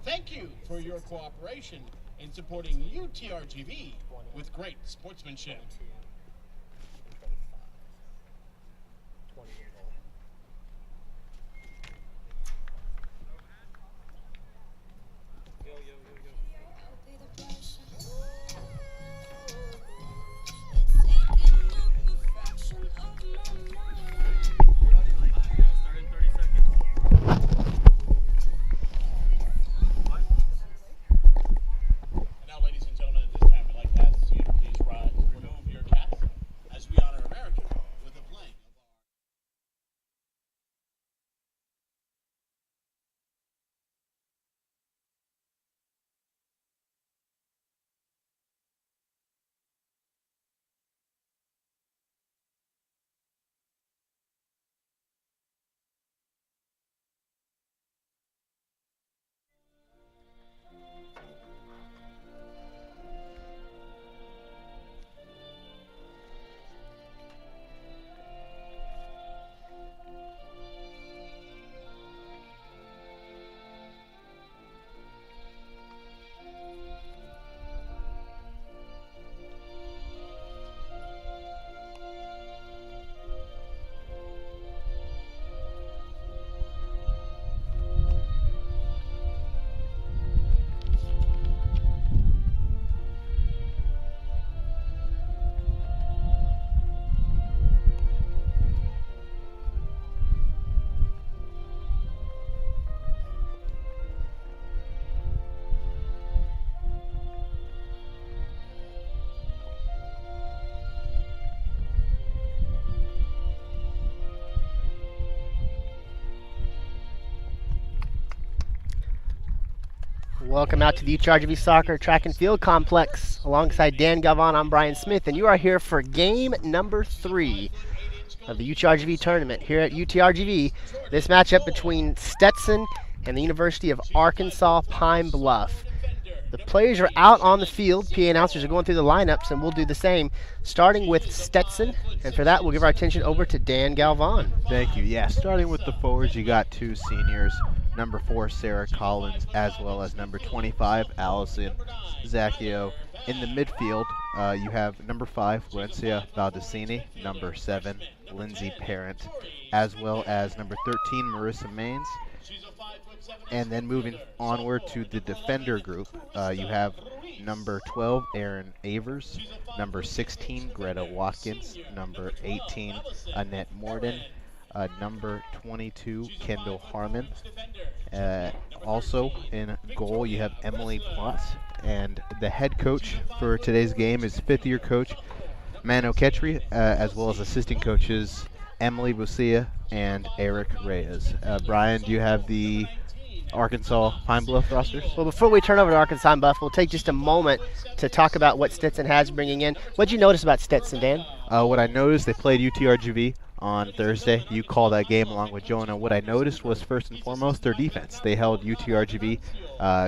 Thank you for your cooperation in supporting UTRGV with great sportsmanship. Welcome out to the UTRGV Soccer Track and Field Complex. Alongside Dan Galvan, I'm Brian Smith, and you are here for game number 3 of the UTRGV tournament here at UTRGV. This matchup between Stetson and the University of Arkansas Pine Bluff. The players are out on the field. PA announcers are going through the lineups, and we'll do the same, starting with Stetson. And for that, we'll give our attention over to Dan Galvan. Thank you. Yeah, starting with the forwards, you got 2 seniors, number 4, Sarah Collins, as well as number 25, Allison Zacchio. In the midfield, you have number 5, Valencia Baldacini, number 7, Lindsay Parent, as well as number 13, Marissa Maines. And then moving onward to the defender group, you have number 12, Erin Avers, number 16, Greta Watkins, number 18, Annette Morden, number 22, Kendall Harmon. Also in goal, you have Emily Plotz, and the head coach for today's game is 5th-year coach Mano Ketri, as well as assistant coaches Emily Bucia and Eric Reyes. Brian, do you have the Arkansas Pine Bluff rosters? Well, before we turn over to Arkansas Pine Bluff, we'll take just a moment to talk about what Stetson has bringing in. What did you notice about Stetson, Dan? What I noticed, they played UTRGV on Thursday. You called that game along with Jonah. What I noticed was, first and foremost, their defense. They held UTRGV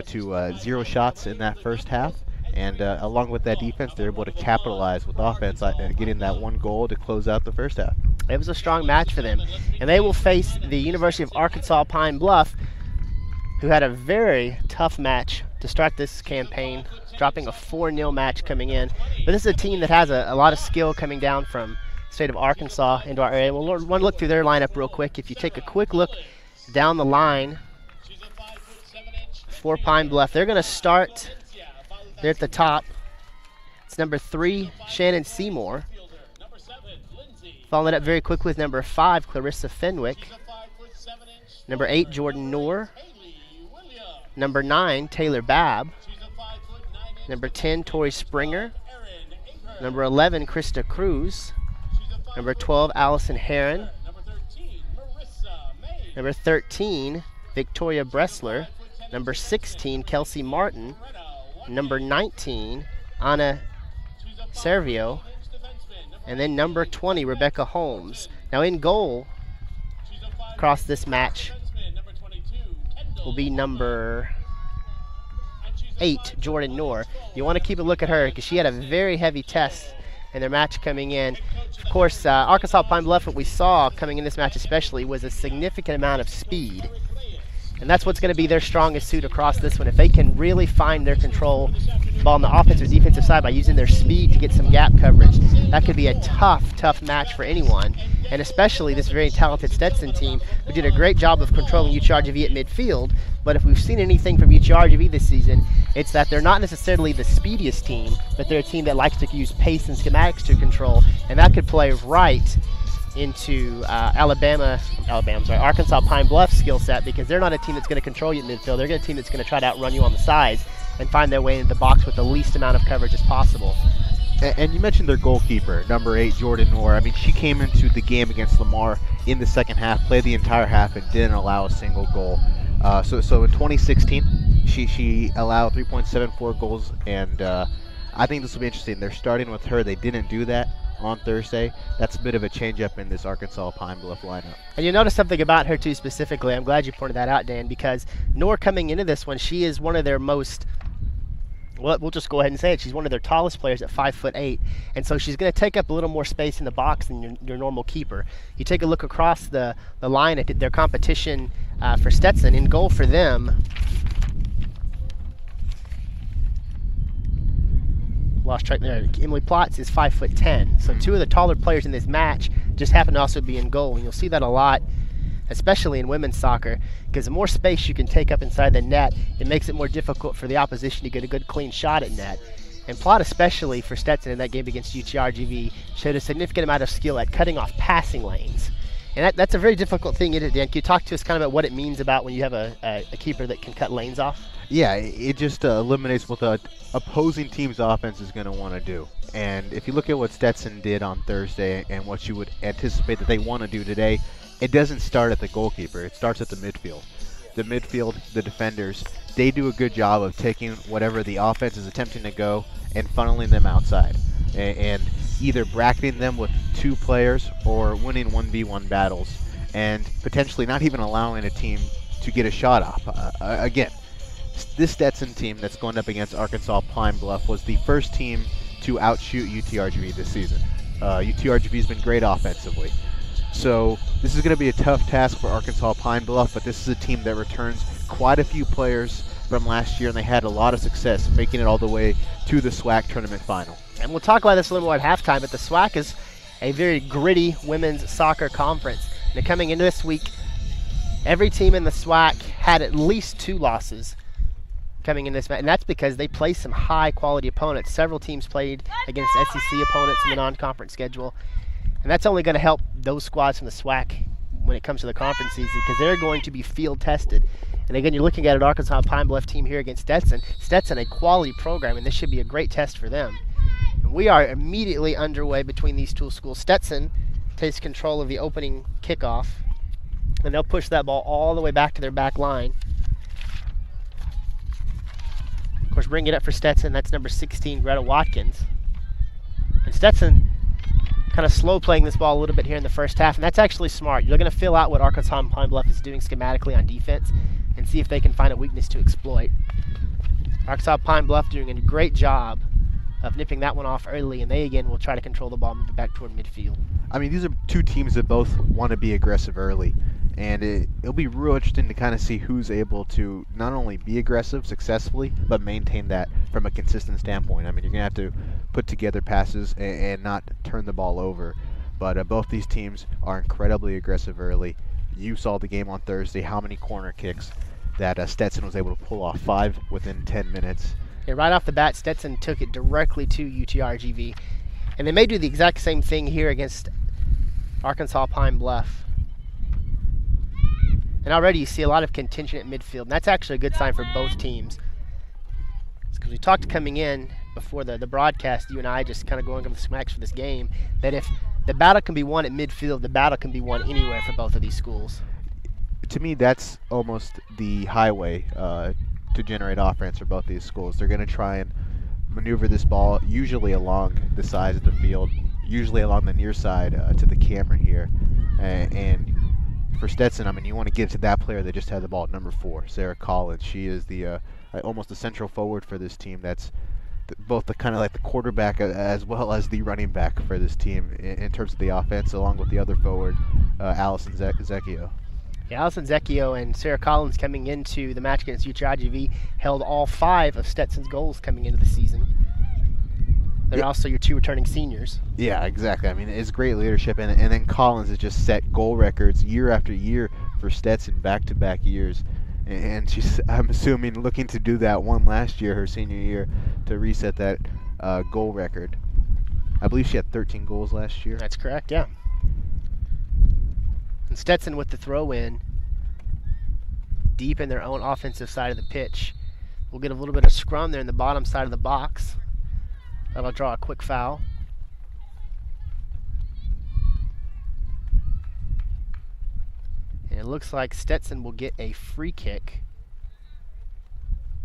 to 0 shots in that first half. And along with that defense, they're able to capitalize with offense, getting that 1 goal to close out the first half. It was a strong match for them. And they will face the University of Arkansas Pine Bluff, who had a very tough match to start this campaign, dropping a 4-0 match coming in. But this is a team that has a lot of skill coming down from the state of Arkansas into our area. We'll want to look through their lineup real quick. If you take a quick look down the line for Pine Bluff, they're going to start there at the top. It's number 3, Shannon Seymour. Following it up very quickly with number 5, Clarissa Fenwick. Number 8, Jordan Noor. Number 9, Taylor Babb. Number 10, Tori Springer. Number 11, Krista Cruz. Number 12, Allison Heron. Number 13, Victoria Bressler. Number 16, Kelsey Martin. Number 19, Anna Servio. And then number 20, Rebecca Holmes. Now in goal across this match will be number 8, Jordan Noor. You want to keep a look at her because she had a very heavy test in their match coming in. Of course, Arkansas Pine Bluff, what we saw coming in this match especially, was a significant amount of speed. And that's what's going to be their strongest suit across this one. If they can really find their control ball on the offensive or defensive side by using their speed to get some gap coverage, that could be a tough match for anyone. And especially this very talented Stetson team who did a great job of controlling UTRGV at midfield. But if we've seen anything from UTRGV this season, it's that they're not necessarily the speediest team, but they're a team that likes to use pace and schematics to control. And that could play right into Arkansas Pine Bluff skill set, because they're not a team that's going to control you in midfield. They're a team that's going to try to outrun you on the sides and find their way into the box with the least amount of coverage as possible. And you mentioned their goalkeeper, number 8, Jordan Noor. I mean, she came into the game against Lamar in the second half, played the entire half, and didn't allow a single goal. So in 2016, she allowed 3.74 goals, and I think this will be interesting. They're starting with her. They didn't do that on Thursday. That's a bit of a change-up in this Arkansas Pine Bluff lineup. And you notice something about her, too, specifically. I'm glad you pointed that out, Dan, because Noor coming into this one, she is one of their most, well, we'll just go ahead and say it, she's one of their tallest players at 5'8", and so she's going to take up a little more space in the box than your normal keeper. You take a look across the line at their competition for Stetson. In goal for them, lost track there, Emily Plotz is 5'10", so two of the taller players in this match just happen to also be in goal, and you'll see that a lot, especially in women's soccer, because the more space you can take up inside the net, it makes it more difficult for the opposition to get a good clean shot at net. And Plot, especially for Stetson in that game against UTRGV, showed a significant amount of skill at cutting off passing lanes. And that's a very difficult thing, isn't it, Dan? Can you talk to us kind of about what it means about when you have a keeper that can cut lanes off? Yeah, it just eliminates what the opposing team's offense is going to want to do. And if you look at what Stetson did on Thursday and what you would anticipate that they want to do today, it doesn't start at the goalkeeper. It starts at the midfield. The midfield, the defenders, they do a good job of taking whatever the offense is attempting to go and funneling them outside. And either bracketing them with 2 players or winning 1v1 battles and potentially not even allowing a team to get a shot off. Again, this Stetson team that's going up against Arkansas Pine Bluff was the first team to outshoot UTRGV this season. UTRGV has been great offensively. So this is going to be a tough task for Arkansas Pine Bluff, but this is a team that returns quite a few players from last year, and they had a lot of success making it all the way to the SWAC tournament final. And we'll talk about this a little more at halftime, but the SWAC is a very gritty women's soccer conference. And coming into this week, every team in the SWAC had at least 2 losses coming in this match, and that's because they play some high-quality opponents. Several teams played against SEC opponents in the non-conference schedule, and that's only going to help those squads from the SWAC when it comes to the conference season, because they're going to be field-tested. And again, you're looking at an Arkansas Pine Bluff team here against Stetson. Stetson, a quality program, and this should be a great test for them. And we are immediately underway between these two schools. Stetson takes control of the opening kickoff, and they'll push that ball all the way back to their back line. Of course, bring it up for Stetson. That's number 16, Greta Watkins. And Stetson kind of slow playing this ball a little bit here in the first half, and that's actually smart. You're going to fill out what Arkansas Pine Bluff is doing schematically on defense and see if they can find a weakness to exploit. Arkansas Pine Bluff doing a great job of nipping that one off early, and they again will try to control the ball, move it back toward midfield. I mean, these are 2 teams that both want to be aggressive early, and it'll be real interesting to kind of see who's able to not only be aggressive successfully, but maintain that from a consistent standpoint. I mean, you're going to have to put together passes and not turn the ball over, but both these teams are incredibly aggressive early. You saw the game on Thursday, how many corner kicks that Stetson was able to pull off, 5 within 10 minutes. Yeah, right off the bat, Stetson took it directly to UTRGV. And they may do the exact same thing here against Arkansas Pine Bluff. And already you see a lot of contention at midfield. And that's actually a good sign for both teams. Because we talked coming in before the broadcast, you and I just kind of going over the smacks for this game, that if the battle can be won at midfield, the battle can be won anywhere for both of these schools. To me, that's almost the highway to generate offense for both these schools. They're going to try and maneuver this ball usually along the sides of the field, usually along the near side to the camera here. And for Stetson, I mean, you want to get to that player that just had the ball, number 4, Sarah Collins. She is the almost the central forward for this team. That's both the kind of like the quarterback as well as the running back for this team in terms of the offense, along with the other forward, Allison Zecchio. Yeah, Allison Zecchio and Sarah Collins coming into the match against UTRGV held all 5 of Stetson's goals coming into the season. They're also your 2 returning seniors. Yeah, exactly. I mean, it's great leadership, and then Collins has just set goal records year after year for Stetson, back-to-back years. And she's, I'm assuming, looking to do that one last year, her senior year, to reset that goal record. I believe she had 13 goals last year. That's correct, yeah. And Stetson with the throw-in, deep in their own offensive side of the pitch. We'll get a little bit of scrum there in the bottom side of the box. That'll draw a quick foul. And it looks like Stetson will get a free kick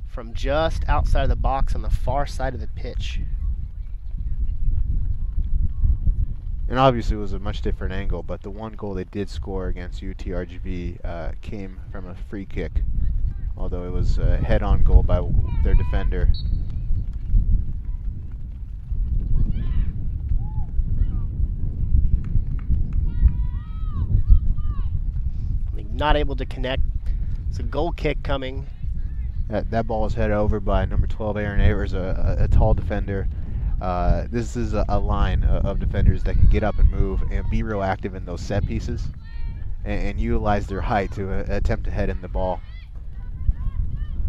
from just outside of the box on the far side of the pitch. And obviously it was a much different angle, but the one goal they did score against UTRGV came from a free kick, although it was a head-on goal by their defender. Not able to connect. It's a goal kick coming. That ball is headed over by number 12, Aaron Avers, a tall defender. This is a line of defenders that can get up and move and be real active in those set pieces and utilize their height to attempt to head in the ball.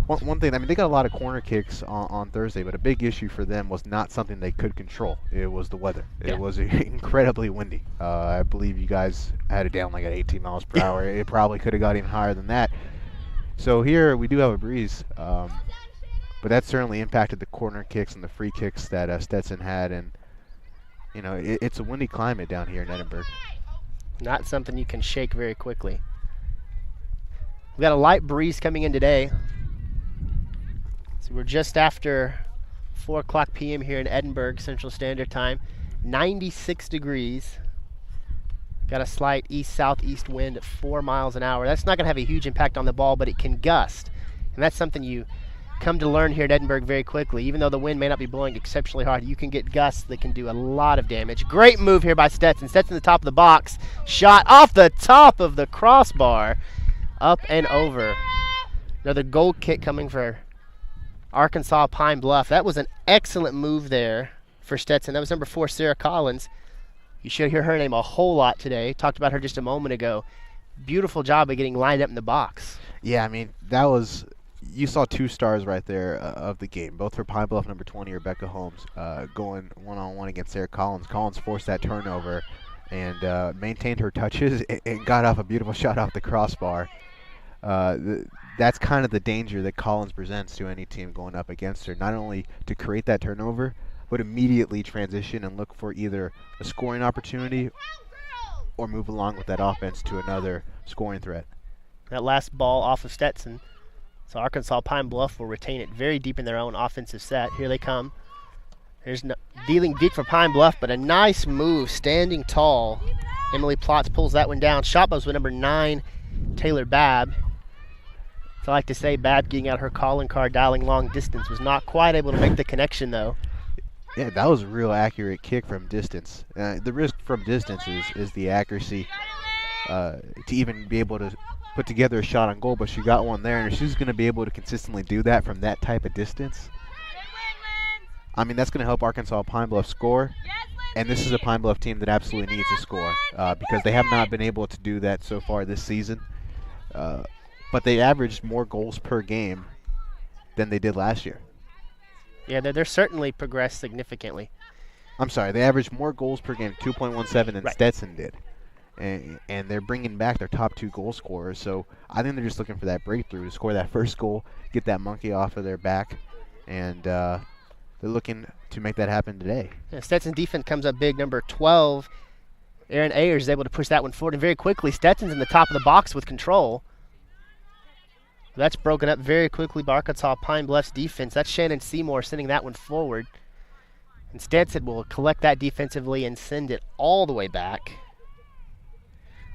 One thing, I mean, they got a lot of corner kicks on Thursday, but a big issue for them was not something they could control. It was the weather. Yeah. It was incredibly windy. I believe you guys had it down like at 18 miles per hour. It probably could have got even higher than that. So here we do have a breeze, but that certainly impacted the corner kicks and the free kicks that Stetson had. And, you know, it's a windy climate down here in Edinburgh. Not something you can shake very quickly. We've got a light breeze coming in today. So we're just after 4 o'clock p.m. here in Edinburgh Central Standard Time. 96 degrees. Got a slight east-southeast wind at 4 miles an hour. That's not going to have a huge impact on the ball, but it can gust. And that's something you come to learn here at Edinburgh very quickly. Even though the wind may not be blowing exceptionally hard, you can get gusts that can do a lot of damage. Great move here by Stetson. Stetson the top of the box. Shot off the top of the crossbar. Up and over. Another goal kick coming for Arkansas Pine Bluff. That was an excellent move there for Stetson. That was number 4, Sarah Collins. You should hear her name a whole lot today. Talked about her just a moment ago. Beautiful job of getting lined up in the box. Yeah, I mean, that was, you saw 2 stars right there of the game, both for Pine Bluff number 20, Rebecca Holmes, going one-on-one against Sarah Collins. Collins forced that turnover and maintained her touches and got off a beautiful shot off the crossbar. That's kind of the danger that Collins presents to any team going up against her, not only to create that turnover, but immediately transition and look for either a scoring opportunity or move along with that offense to another scoring threat. That last ball off of Stetson. So Arkansas Pine Bluff will retain it very deep in their own offensive set. Here they come. There's dealing deep for Pine Bluff, but a nice move, standing tall. Emily Plotz pulls that one down. Shot was with number 9, Taylor Babb. So I like to say, Babb getting out her calling card, dialing long distance, was not quite able to make the connection though. Yeah, that was a real accurate kick from distance. The risk from distance is the accuracy to even be able to put together a shot on goal, but she got one there, and if she's going to be able to consistently do that from that type of distance, I mean, that's going to help Arkansas Pine Bluff score, and this is a Pine Bluff team that absolutely needs to score because they have not been able to do that so far this season, but they averaged more goals per game than they did last year. Yeah, they're certainly progressed significantly. I'm sorry, they averaged more goals per game, 2.17, than Stetson did. And they're bringing back their top 2 goal scorers. So I think they're just looking for that breakthrough to score that first goal, get that monkey off of their back, and they're looking to make that happen today. Yeah, Stetson's defense comes up big. Number 12, Aaron Ayers is able to push that one forward. And very quickly, Stetson's in the top of the box with control. That's broken up very quickly by Arkansas Pine Bluff's defense. That's Shannon Seymour sending that one forward. And Stetson will collect that defensively and send it all the way back.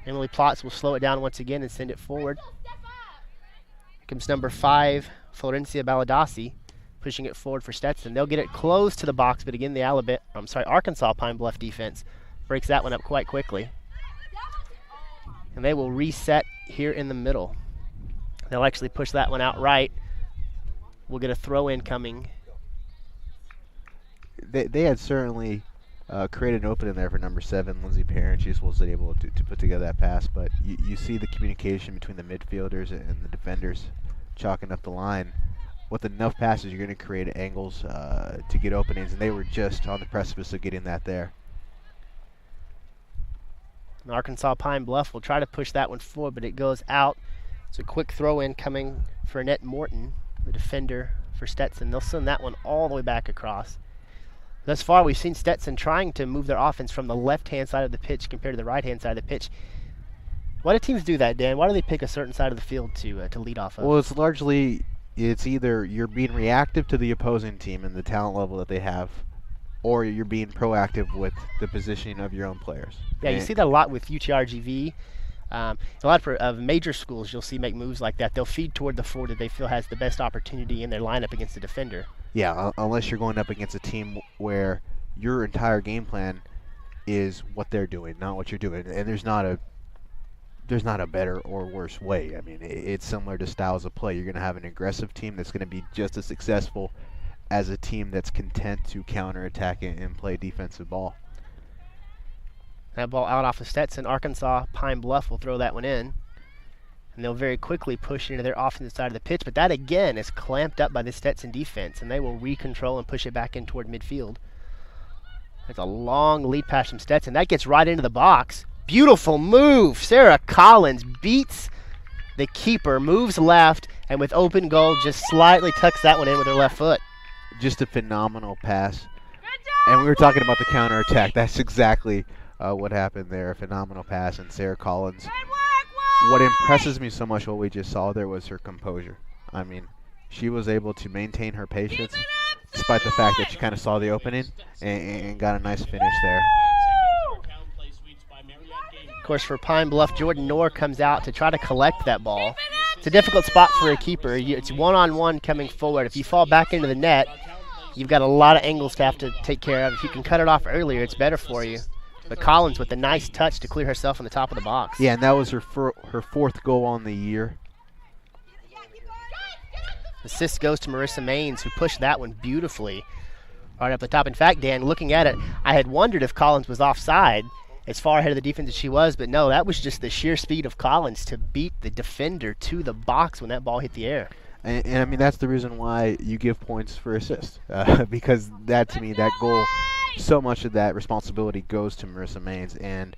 Emily Plotz will slow it down once again and send it forward. Here comes number 5, Florencia Baladasi, pushing it forward for Stetson. They'll get it close to the box, but again, the Arkansas Pine Bluff defense breaks that one up quite quickly. And they will reset here in the middle. They'll actually push that one out right. We'll get a throw in coming. They had certainly created an opening there for number 7, Lindsay Parent. She was able to put together that pass, but you see the communication between the midfielders and the defenders chalking up the line. With enough passes, you're going to create angles to get openings, and they were just on the precipice of getting that there. And Arkansas Pine Bluff will try to push that one forward, but it goes out. It's a quick throw in coming for Annette Morton, the defender for Stetson. They'll send that one all the way back across. Thus far, we've seen Stetson trying to move their offense from the left-hand side of the pitch compared to the right-hand side of the pitch. Why do teams do that, Dan? Why do they pick a certain side of the field to lead off of? Well, it's either you're being reactive to the opposing team and the talent level that they have, or you're being proactive with the positioning of your own players. Yeah, you see that a lot with UTRGV. A lot of major schools you'll see make moves like that. They'll feed toward the forward that they feel has the best opportunity in their lineup against the defender. Yeah, unless you're going up against a team where your entire game plan is what they're doing, not what you're doing. And there's not a better or worse way. I mean, it's similar to styles of play. You're going to have an aggressive team that's going to be just as successful as a team that's content to counterattack and play defensive ball. That ball out off of Stetson. Arkansas Pine Bluff will throw that one in. And they'll very quickly push it into their offensive side of the pitch. But that, again, is clamped up by the Stetson defense. And they will recontrol and push it back in toward midfield. There's a long lead pass from Stetson. That gets right into the box. Beautiful move. Sarah Collins beats the keeper, moves left, and with open goal just slightly tucks that one in with her left foot. Just a phenomenal pass. And we were talking about the counterattack. That's exactly what happened there. A phenomenal pass, and Sarah Collins. What impresses me so much what we just saw there was her composure. I mean, she was able to maintain her patience despite the fact that she kind of saw the opening and got a nice finish there. Of course, for Pine Bluff, Jordan Knorr comes out to try to collect that ball. It's a difficult spot for a keeper. It's one-on-one coming forward. If you fall back into the net, you've got a lot of angles to have to take care of. If you can cut it off earlier, it's better for you. But Collins with a nice touch to clear herself on the top of the box. Yeah, and that was her fourth goal on the year. Assist goes to Marissa Maines, who pushed that one beautifully right up the top. In fact, Dan, looking at it, I had wondered if Collins was offside as far ahead of the defense as she was, but no, that was just the sheer speed of Collins to beat the defender to the box when that ball hit the air. And I mean, that's the reason why you give points for assist, because that, to me, that goal, so much of that responsibility goes to Marissa Maines. And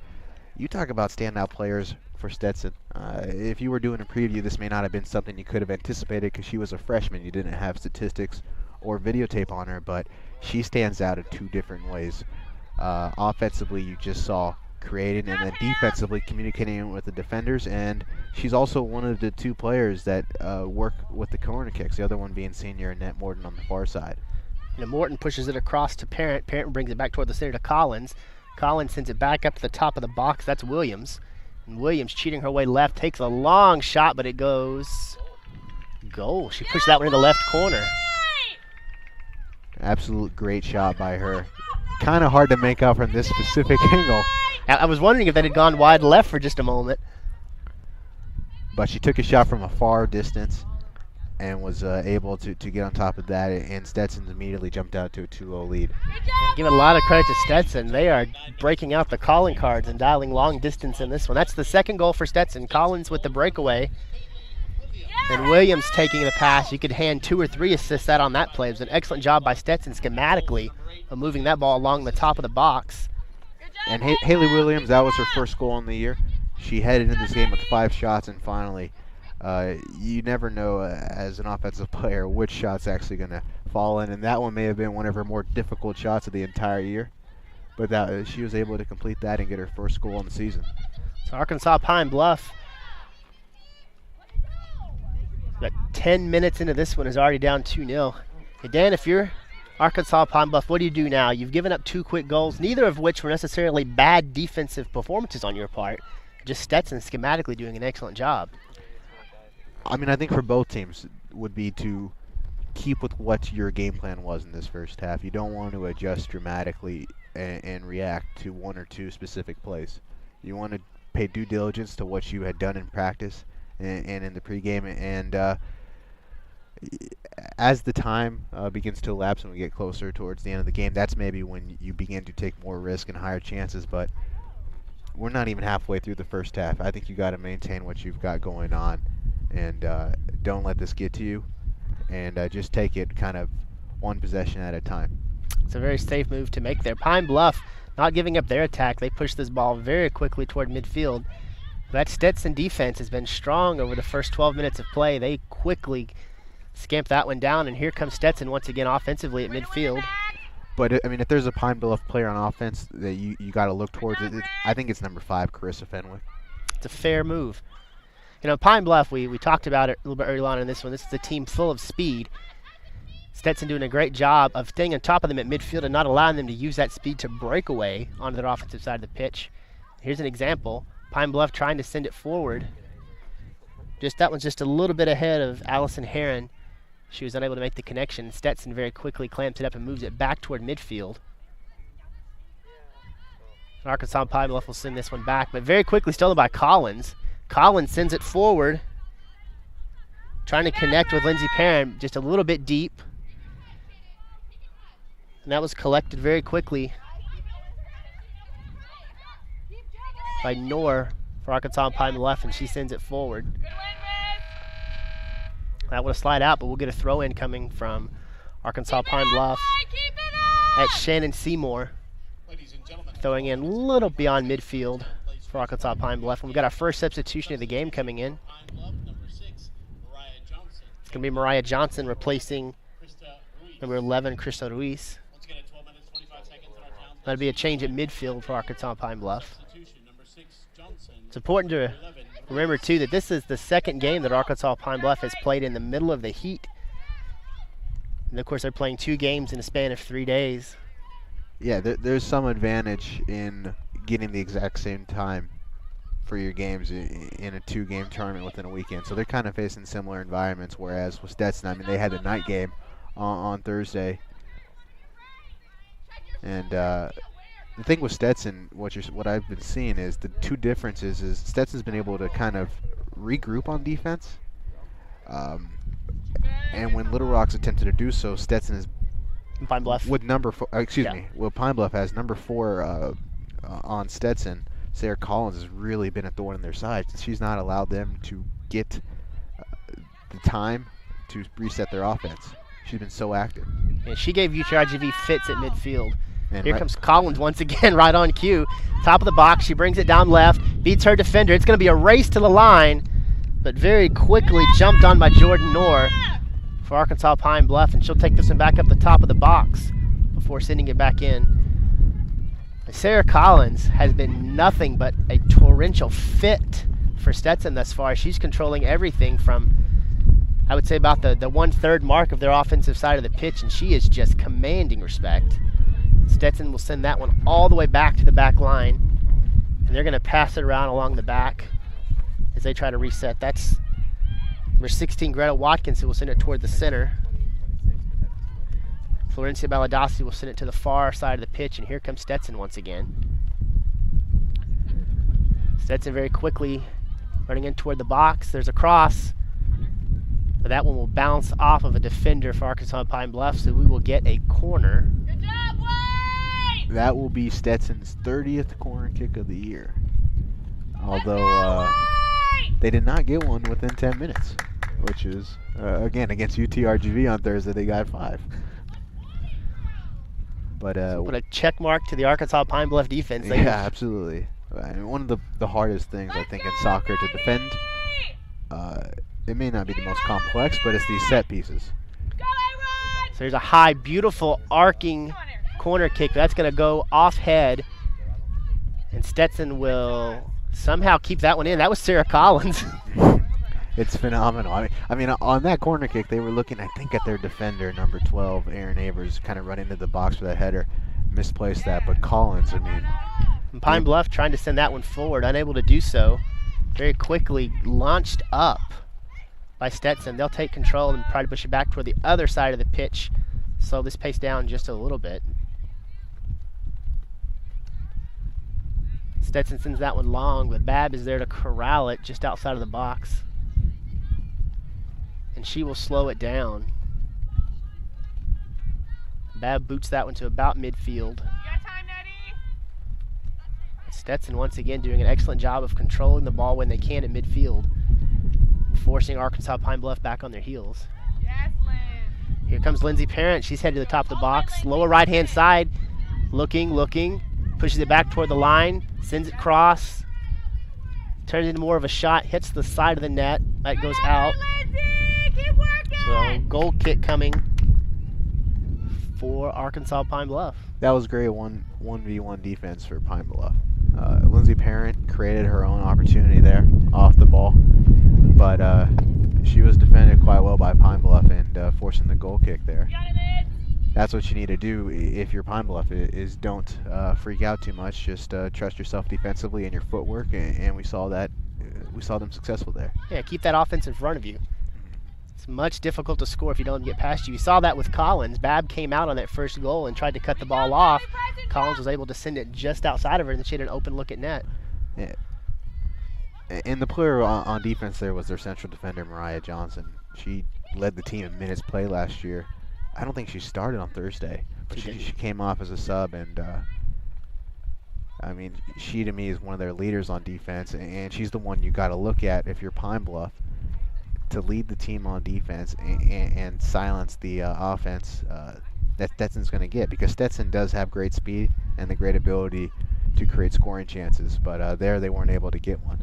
you talk about standout players for Stetson. If you were doing a preview, this may not have been something you could have anticipated because she was a freshman. You didn't have statistics or videotape on her, but she stands out in two different ways. Offensively, you just saw creating, and then defensively communicating with the defenders. And she's also one of the two players that work with the corner kicks, the other one being senior Annette Morton on the far side. And Morton pushes it across to Parent. Parent brings it back toward the center to Collins. Collins sends it back up to the top of the box. That's Williams. And Williams, cheating her way left, takes a long shot, but it goes goal. She pushed that one in the left corner. Absolute great shot by her. Kind of hard to make out from this specific angle. I was wondering if that had gone wide left for just a moment. But she took a shot from a far distance and was able to get on top of that, and Stetson immediately jumped out to a 2-0 lead. Give a lot of credit to Stetson. They are breaking out the calling cards and dialing long distance in this one. That's the second goal for Stetson. Collins with the breakaway. And Williams taking the pass. You could hand 2 or 3 assists out on that play. It was an excellent job by Stetson schematically of moving that ball along the top of the box. And Haley Williams, that was her first goal in the year. She headed into this game with 5 shots, and finally, you never know as an offensive player which shot's actually going to fall in, and that one may have been one of her more difficult shots of the entire year. But she was able to complete that and get her first goal in the season. So Arkansas Pine Bluff, about 10 minutes into this one, is already down 2-0. Hey, Dan, if you're Arkansas Pine Bluff, what do you do now? You've given up 2 quick goals, neither of which were necessarily bad defensive performances on your part. Just Stetson schematically doing an excellent job. I mean, I think for both teams would be to keep with what your game plan was in this first half. You don't want to adjust dramatically and react to 1 or 2 specific plays. You want to pay due diligence to what you had done in practice and in the pregame. And as the time begins to elapse and we get closer towards the end of the game, that's maybe when you begin to take more risk and higher chances. But we're not even halfway through the first half. I think you got to maintain what you've got going on, and don't let this get to you, and just take it kind of one possession at a time. It's a very safe move to make there. Pine Bluff not giving up their attack. They push this ball very quickly toward midfield. That Stetson defense has been strong over the first 12 minutes of play. They quickly scamp that one down, and here comes Stetson once again offensively at midfield. But, I mean, if there's a Pine Bluff player on offense that you got to look towards, I think it's number 5, Carissa Fenwick. It's a fair move. You know, Pine Bluff, we talked about it a little bit early on in this one. This is a team full of speed. Stetson doing a great job of staying on top of them at midfield and not allowing them to use that speed to break away onto their offensive side of the pitch. Here's an example. Pine Bluff trying to send it forward. That one's just a little bit ahead of Allison Heron. She was unable to make the connection. Stetson very quickly clamps it up and moves it back toward midfield. Arkansas Pine Bluff will send this one back, but very quickly stolen by Collins. Collins sends it forward, trying to connect with Lindsey Perrin just a little bit deep. And that was collected very quickly by Noor for Arkansas Pine Bluff, and she sends it forward. That would have slide out, but we'll get a throw in coming from Arkansas Pine Bluff at Shannon Seymour. Throwing in a little beyond midfield for Arkansas Pine Bluff. And we've got our first substitution of the game coming in. It's going to be Mariah Johnson replacing number 11, Krista Ruiz. That'll be a change at midfield for Arkansas Pine Bluff. It's important to remember, too, that this is the second game that Arkansas Pine Bluff has played in the middle of the heat. And, of course, they're playing 2 games in a span of 3 days. Yeah, there's some advantage in getting the exact same time for your games in a 2-game tournament within a weekend. So they're kind of facing similar environments, whereas with Stetson, I mean, they had the night game on Thursday. And the thing with Stetson, what I've been seeing is the 2 differences is Stetson's been able to kind of regroup on defense. And when Little Rock's attempted to do so, Stetson is Pine Bluff. With number 4, well, Pine Bluff has number 4 on Stetson. Sarah Collins has really been a thorn in their side. She's not allowed them to get the time to reset their offense. She's been so active. And she gave UTRGV fits at midfield. And here comes Collins once again, right on cue. Top of the box, she brings it down left, beats her defender. It's going to be a race to the line, but very quickly jumped on by Jordan Noor for Arkansas Pine Bluff, and she'll take this one back up the top of the box before sending it back in. Sarah Collins has been nothing but a torrential fit for Stetson thus far. She's controlling everything from, I would say, about the 1/3 mark of their offensive side of the pitch, and she is just commanding respect. Stetson will send that one all the way back to the back line, and they're going to pass it around along the back as they try to reset. That's number 16, Greta Watkins, who will send it toward the center. Florencia Baladasi will send it to the far side of the pitch, and here comes Stetson once again. Stetson very quickly running in toward the box. There's a cross, but that one will bounce off of a defender for Arkansas Pine Bluff, so we will get a corner. Good job, Wade! That will be Stetson's 30th corner kick of the year. Although they did not get one within 10 minutes, which is, again, against UTRGV on Thursday, they got 5. But put a check mark to the Arkansas Pine Bluff defense. Yeah, absolutely. I mean, one of the hardest things, I think, in soccer to defend, it may not be the most complex, but it's these set pieces. So there's a high, beautiful, arcing corner kick. That's going to go off head, and Stetson will somehow keep that one in. That was Sarah Collins. It's phenomenal. I mean, on that corner kick, they were looking, I think, at their defender, number 12, Aaron Avers, kind of run into the box for that header, misplaced that. But Collins, I mean, and Pine Bluff trying to send that one forward, unable to do so. Very quickly launched up by Stetson. They'll take control and try to push it back toward the other side of the pitch. Slow this pace down just a little bit. Stetson sends that one long, but Babb is there to corral it just outside of the box. And she will slow it down. Babb boots that one to about midfield. Stetson once again doing an excellent job of controlling the ball when they can at midfield, forcing Arkansas Pine Bluff back on their heels. Yes, Lynn. Here comes Lindsay Parent. She's headed to the top of the box. Lower right-hand side. Looking. Pushes it back toward the line. Sends it cross. Turns into more of a shot. Hits the side of the net. That goes out. Keep working. So goal kick coming for Arkansas Pine Bluff. That was great 1v1 defense for Pine Bluff. Lindsay Parent created her own opportunity there off the ball, but she was defended quite well by Pine Bluff and forcing the goal kick there. That's what you need to do if you're Pine Bluff, is don't freak out too much. Just trust yourself defensively and your footwork, and we saw that. We saw them successful there. Yeah, keep that offense in front of you. It's much difficult to score if you don't get past you. You saw that with Collins. Babb came out on that first goal and tried to cut the ball off. Collins was able to send it just outside of her, and then she had an open look at net. Yeah. And the player on defense there was their central defender, Mariah Johnson. She led the team in minutes played last year. I don't think she started on Thursday, but she came off as a sub, and I mean, she to me is one of their leaders on defense, and she's the one you got to look at if you're Pine Bluff, to lead the team on defense and silence the offense that Stetson's going to get, because Stetson does have great speed and the great ability to create scoring chances, but there they weren't able to get one.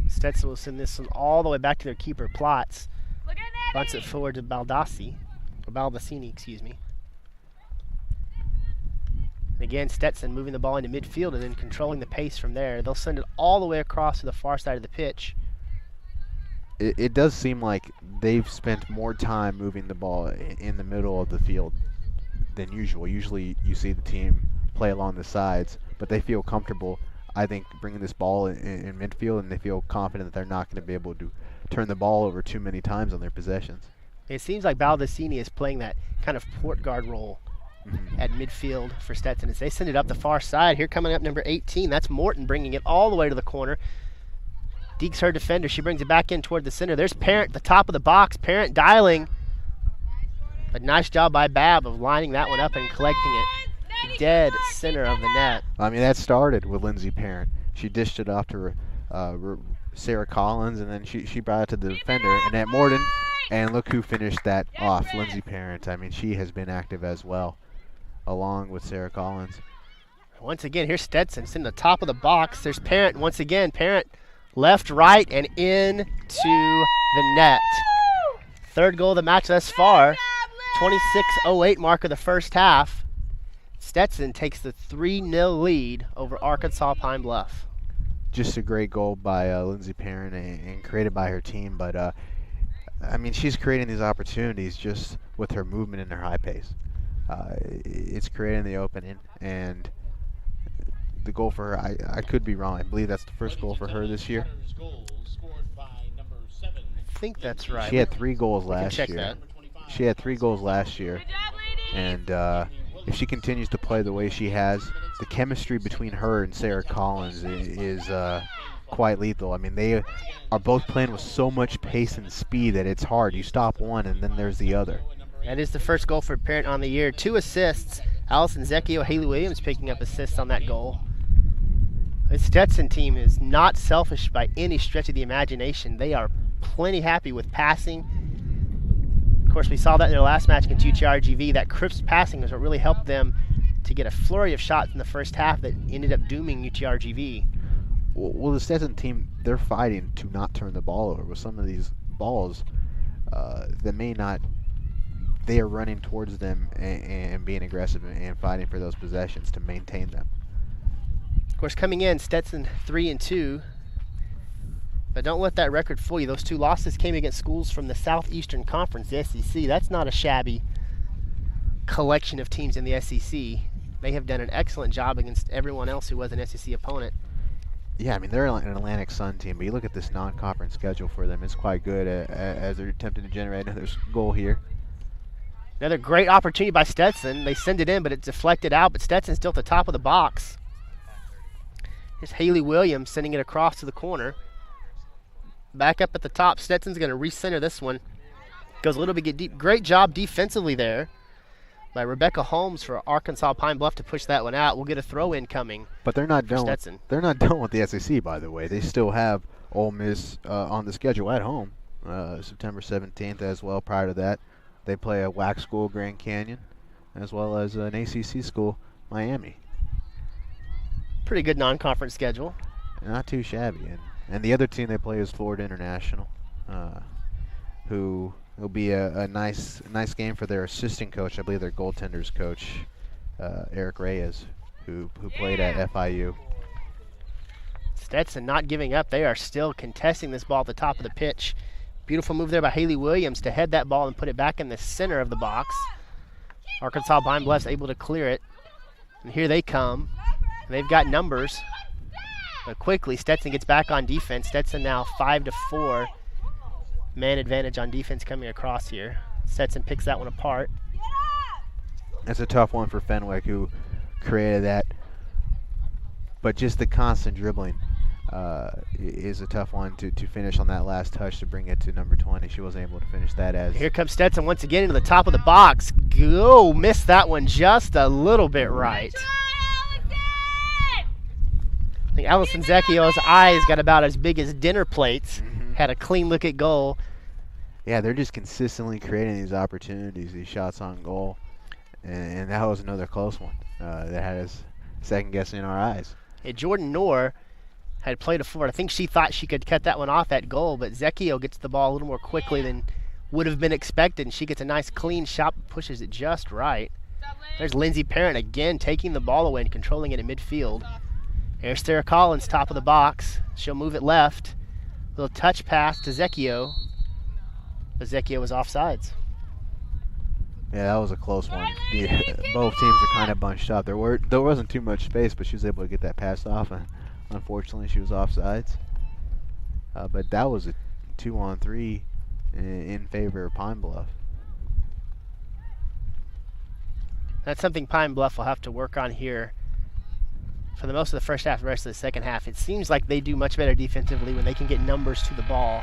Stetson will send this one all the way back to their keeper, Plotz. Bunts it forward to Baldassi. Baldacini, excuse me. And again, Stetson moving the ball into midfield and then controlling the pace from there. They'll send it all the way across to the far side of the pitch. It does seem like they've spent more time moving the ball in the middle of the field than usual. Usually you see the team play along the sides, but they feel comfortable, I think, bringing this ball in midfield, and they feel confident that they're not going to be able to turn the ball over too many times on their possessions. It seems like Baldacini is playing that kind of port guard role at midfield for Stetson as they send it up the far side. Here coming up number 18, that's Morton bringing it all the way to the corner. Deeks her defender. She brings it back in toward the center. There's Parent at the top of the box. Parent dialing. But nice job by Babb of lining that one up and collecting it dead center of the net. I mean, that started with Lindsay Parent. She dished it off to Sarah Collins, and then she brought it to the defender, Annette Morton. And look who finished that off, Lindsay Parent. I mean, she has been active as well, along with Sarah Collins. Once again, here's Stetson. It's in the top of the box. There's Parent once again. Parent left, right, and into the net. Third goal of the match thus far. 26:08 mark of the first half. Stetson takes the 3-0 lead over Arkansas Pine Bluff. Just a great goal by Lindsay Parent and created by her team, but I mean, she's creating these opportunities just with her movement and her high pace. It's creating the opening, and the goal for her, I could be wrong. I believe that's the first goal for her this year. I think that's right. She had 3 goals last year. That. She had 3 goals last year, and if she continues to play the way she has, the chemistry between her and Sarah Collins is quite lethal. I mean, they are both playing with so much pace and speed that it's hard. You stop one, and then there's the other. That is the first goal for Parent on the year. 2 assists. Allison Zecchio, Haley Williams picking up assists on that goal. This Stetson team is not selfish by any stretch of the imagination. They are plenty happy with passing. Of course, we saw that in their last match against UTRGV. That crisp passing is what really helped them to get a flurry of shots in the first half that ended up dooming UTRGV. Well, the Stetson team, they're fighting to not turn the ball over. With some of these balls that may not, they are running towards them and being aggressive and fighting for those possessions to maintain them. Of course, coming in, Stetson 3-2. But don't let that record fool you. Those 2 losses came against schools from the Southeastern Conference, the SEC. That's not a shabby collection of teams in the SEC. They have done an excellent job against everyone else who was an SEC opponent. Yeah, I mean, they're an Atlantic Sun team, but you look at this non-conference schedule for them, it's quite good as they're attempting to generate another goal here. Another great opportunity by Stetson. They send it in, but it's deflected out, but Stetson's still at the top of the box. Here's Haley Williams sending it across to the corner. Back up at the top. Stetson's going to recenter this one. Goes a little bit deep. Great job defensively there by Rebecca Holmes for Arkansas Pine Bluff to push that one out. We'll get a throw in coming. But they're not done. Stetson. They're not done with the SEC, by the way. They still have Ole Miss on the schedule at home, September 17th as well. Prior to that, they play a WAC school, Grand Canyon, as well as an ACC school, Miami. Pretty good non-conference schedule. Not too shabby. And the other team they play is Florida International, who will be a nice game for their assistant coach. I believe their goaltenders coach, Eric Reyes, who played at FIU. Stetson not giving up. They are still contesting this ball at the top of the pitch. Beautiful move there by Haley Williams to head that ball and put it back in the center of the box. Arkansas Pine Bluff's able to clear it. And here they come. They've got numbers. But quickly, Stetson gets back on defense. Stetson now 5-4. Man advantage on defense coming across here. Stetson picks that one apart. That's a tough one for Fenwick, who created that. But just the constant dribbling is a tough one to finish on that last touch to bring it to number 20. She wasn't able to finish that as. Here comes Stetson once again into the top of the box. Go, missed that one just a little bit right. I think Allison Zecchio's eyes got about as big as dinner plates. Had a clean look at goal. Yeah, they're just consistently creating these opportunities, these shots on goal. And that was another close one that had us second guessing in our eyes. Yeah, Jordan Knorr had played it forward. I think she thought she could cut that one off at goal, but Zecchio gets the ball a little more quickly than would have been expected, and she gets a nice clean shot, pushes it just right. There's Lindsey Parent again taking the ball away and controlling it in midfield. There's Sarah Collins, top of the box. She'll move it left. Little touch pass to Zecchio. But Zecchio was offsides. Yeah, that was a close one. Both teams are kind of bunched up. There wasn't too much space, but she was able to get that pass off. And unfortunately, she was offsides. But that was a 2-on-3 in favor of Pine Bluff. That's something Pine Bluff will have to work on here for the most of the first half, the rest of the second half. It seems like they do much better defensively when they can get numbers to the ball.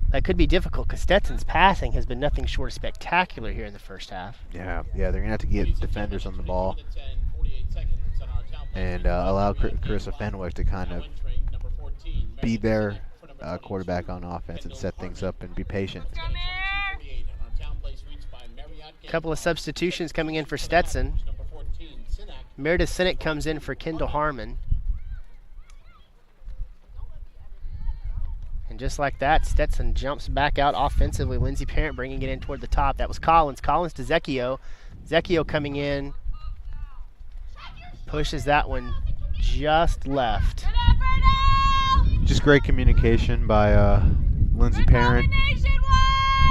That could be difficult because Stetson's passing has been nothing short of spectacular here in the first half. Yeah, they're going to have to get defenders on the ball and allow Carissa Fenwick to kind of be their quarterback on offense and set things up and be patient. A couple of substitutions coming in for Stetson. Meredith Sinnott comes in for Kendall Harmon. And just like that, Stetson jumps back out offensively. Lindsey Parent bringing it in toward the top. That was Collins. Collins to Zecchio. Zecchio coming in. Pushes that one just left. Just great communication by Lindsey Parent.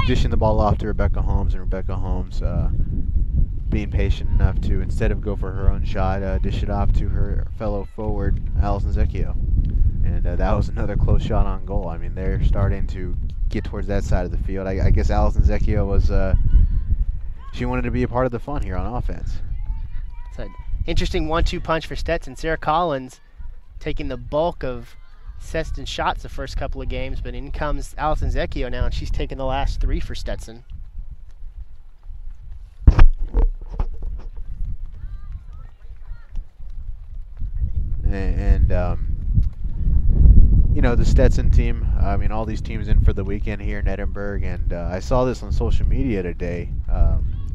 Dishing the ball off to Rebecca Holmes, and Rebecca Holmes being patient enough to, instead of go for her own shot, dish it off to her fellow forward, Allison Zecchio. And that was another close shot on goal. I mean, they're starting to get towards that side of the field. I guess Allison Zecchio was, she wanted to be a part of the fun here on offense. It's an interesting 1-2 punch for Stetson. Sarah Collins taking the bulk of Setson's shots the first couple of games, but in comes Allison Zecchio now, and she's taken the last 3 for Stetson. And you know, the Stetson team, I mean, all these teams in for the weekend here in Edinburgh, and I saw this on social media today.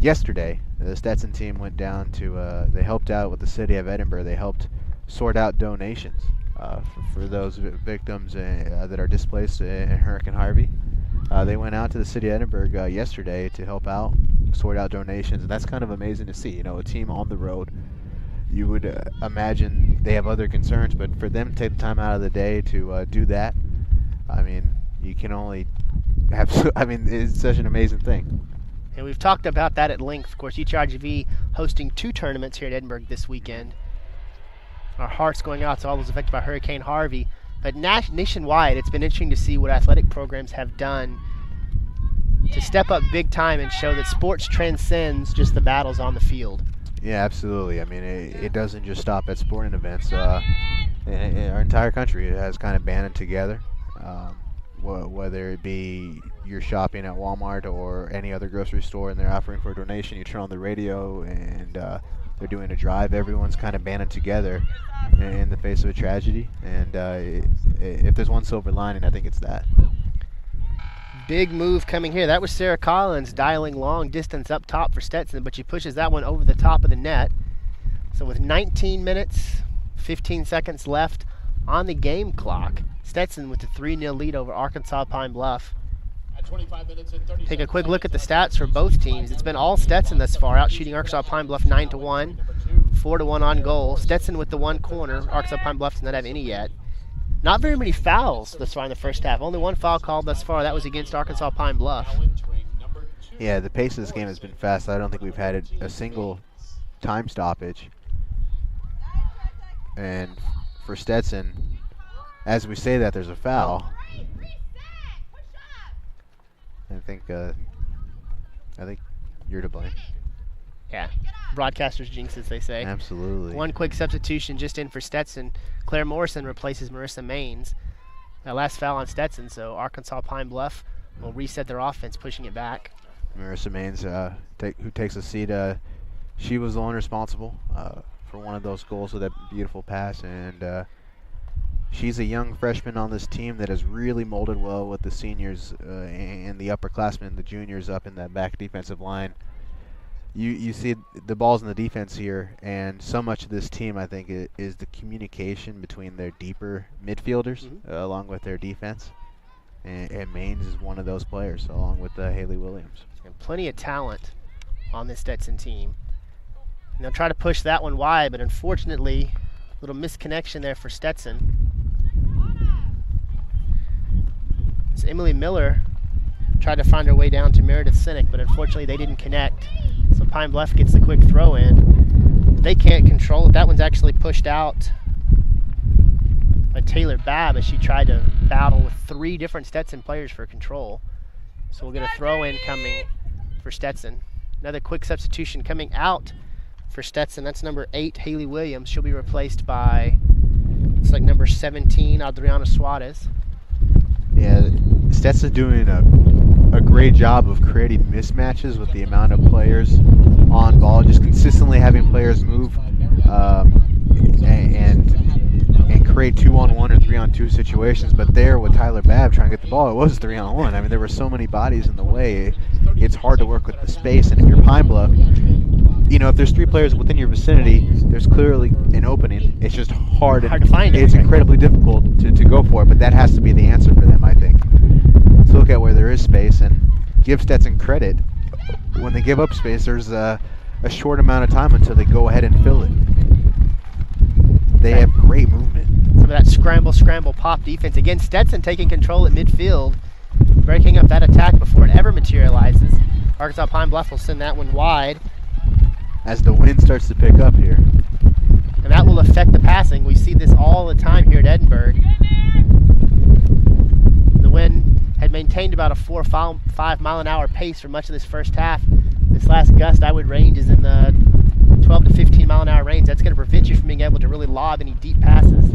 Yesterday, the Stetson team went down to, they helped out with the city of Edinburgh. They helped sort out donations for those victims that are displaced in Hurricane Harvey. They went out to the city of Edinburgh yesterday to help out, sort out donations, and that's kind of amazing to see. You know, a team on the road. You would imagine they have other concerns, but for them to take the time out of the day to do that, I mean, you can only have, I mean, it's such an amazing thing. And we've talked about that at length. Of course, UTRGV hosting 2 tournaments here at Edinburgh this weekend. Our hearts going out to all those affected by Hurricane Harvey. But nationwide, it's been interesting to see what athletic programs have done to step up big time and show that sports transcends just the battles on the field. Yeah, absolutely. I mean, it doesn't just stop at sporting events. our entire country has kind of banded together. Whether it be you're shopping at Walmart or any other grocery store and they're offering for a donation, you turn on the radio and they're doing a drive. Everyone's kind of banded together in the face of a tragedy. And if there's one silver lining, I think it's that. Big move coming here. That was Sarah Collins dialing long distance up top for Stetson, but she pushes that one over the top of the net. So with 19 minutes, 15 seconds left on the game clock, Stetson with the 3-0 lead over Arkansas Pine Bluff. At 25 minutes and 30 Take a quick look at the stats for both teams. It's been all Stetson thus far, out shooting Arkansas Pine Bluff 9-1, 4-1 on goal. Stetson with the one corner. Arkansas Pine Bluff does not have any yet. Not very many fouls thus far in the first half. Only one foul called thus far. That was against Arkansas Pine Bluff. Yeah, the pace of this game has been fast. I don't think we've had a single time stoppage. And for Stetson, as we say that, there's a foul. I think you're to blame. Yeah, broadcasters jinx, as they say. Absolutely. One quick substitution just in for Stetson. Claire Morrison replaces Marissa Maines. That last foul on Stetson, so Arkansas Pine Bluff will reset their offense, pushing it back. Marissa Maines, who takes a seat, she was the one responsible for one of those goals with that beautiful pass, and she's a young freshman on this team that has really molded well with the seniors and the upperclassmen, the juniors up in that back defensive line. You see the balls in the defense here, and so much of this team, I think, is the communication between their deeper midfielders along with their defense. And Maines is one of those players, along with Haley Williams. And plenty of talent on this Stetson team. And they'll try to push that one wide, but unfortunately, a little misconnection there for Stetson. So Emily Miller tried to find her way down to Meredith Sinek, but unfortunately they didn't connect. So Pine Bluff gets the quick throw in. They can't control it. That one's actually pushed out by Taylor Babb as she tried to battle with 3 different Stetson players for control. So we'll get a throw in coming for Stetson. Another quick substitution coming out for Stetson. That's number 8, Haley Williams. She'll be replaced by, it's like number 17, Adriana Suarez. Yeah, Stetson's doing a great job of creating mismatches with the amount of players on ball, just consistently having players move and create 2-on-1 or 3-on-2 situations. But there with Tyler Babb trying to get the ball, it was 3-on-1. I mean, there were so many bodies in the way. It's hard to work with the space, and if you're Pine Bluff, you know, if there's 3 players within your vicinity, there's clearly an opening. It's just hard to find it. It's incredibly difficult to go for it, but that has to be the answer for them, I think. So look at where there is space and give Stetson credit. When they give up space, there's a short amount of time until they go ahead and fill it. They have great movement. Some of that scramble, pop defense. Again, Stetson taking control at midfield, breaking up that attack before it ever materializes. Arkansas Pine Bluff will send that one wide. As the wind starts to pick up here. And that will affect the passing. We see this all the time here at Edinburgh. The wind had maintained about a 4 or 5 mile an hour pace for much of this first half. This last gust I would range is in the 12 to 15 mile an hour range. That's going to prevent you from being able to really lob any deep passes.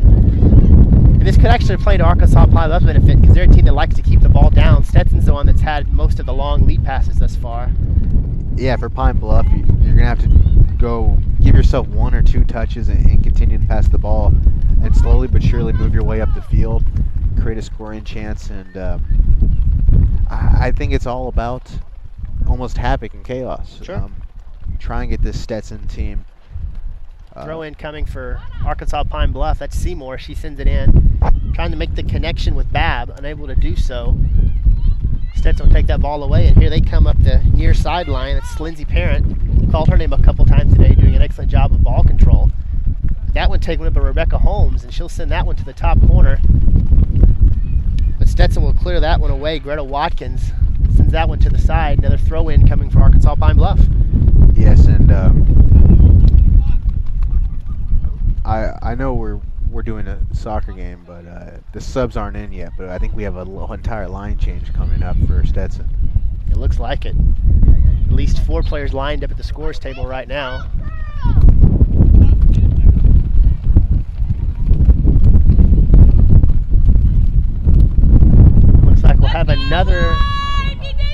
And this could actually play to Arkansas Pine Bluff's benefit because they're a team that likes to keep the ball down. Stetson's the one that's had most of the long lead passes thus far. Yeah, for Pine Bluff, you're going to have to go give yourself 1 or 2 touches and continue to pass the ball and slowly but surely move your way up the field, create a scoring chance. And I think it's all about almost havoc and chaos. Sure. Try and get this Stetson team. Throw in coming for Arkansas Pine Bluff. That's Seymour. She sends it in. Trying to make the connection with Babb, unable to do so. Stetson will take that ball away, and here they come up the near sideline. It's Lindsay Parent. Called her name a couple times today, doing an excellent job of ball control. That one taken up by Rebecca Holmes, and she'll send that one to the top corner. But Stetson will clear that one away. Greta Watkins sends that one to the side. Another throw-in coming for Arkansas Pine Bluff. Yes, and I know we're doing a soccer game, but the subs aren't in yet. But I think we have an entire line change coming up for Stetson. It looks like it. At least 4 players lined up at the scores table right now. another.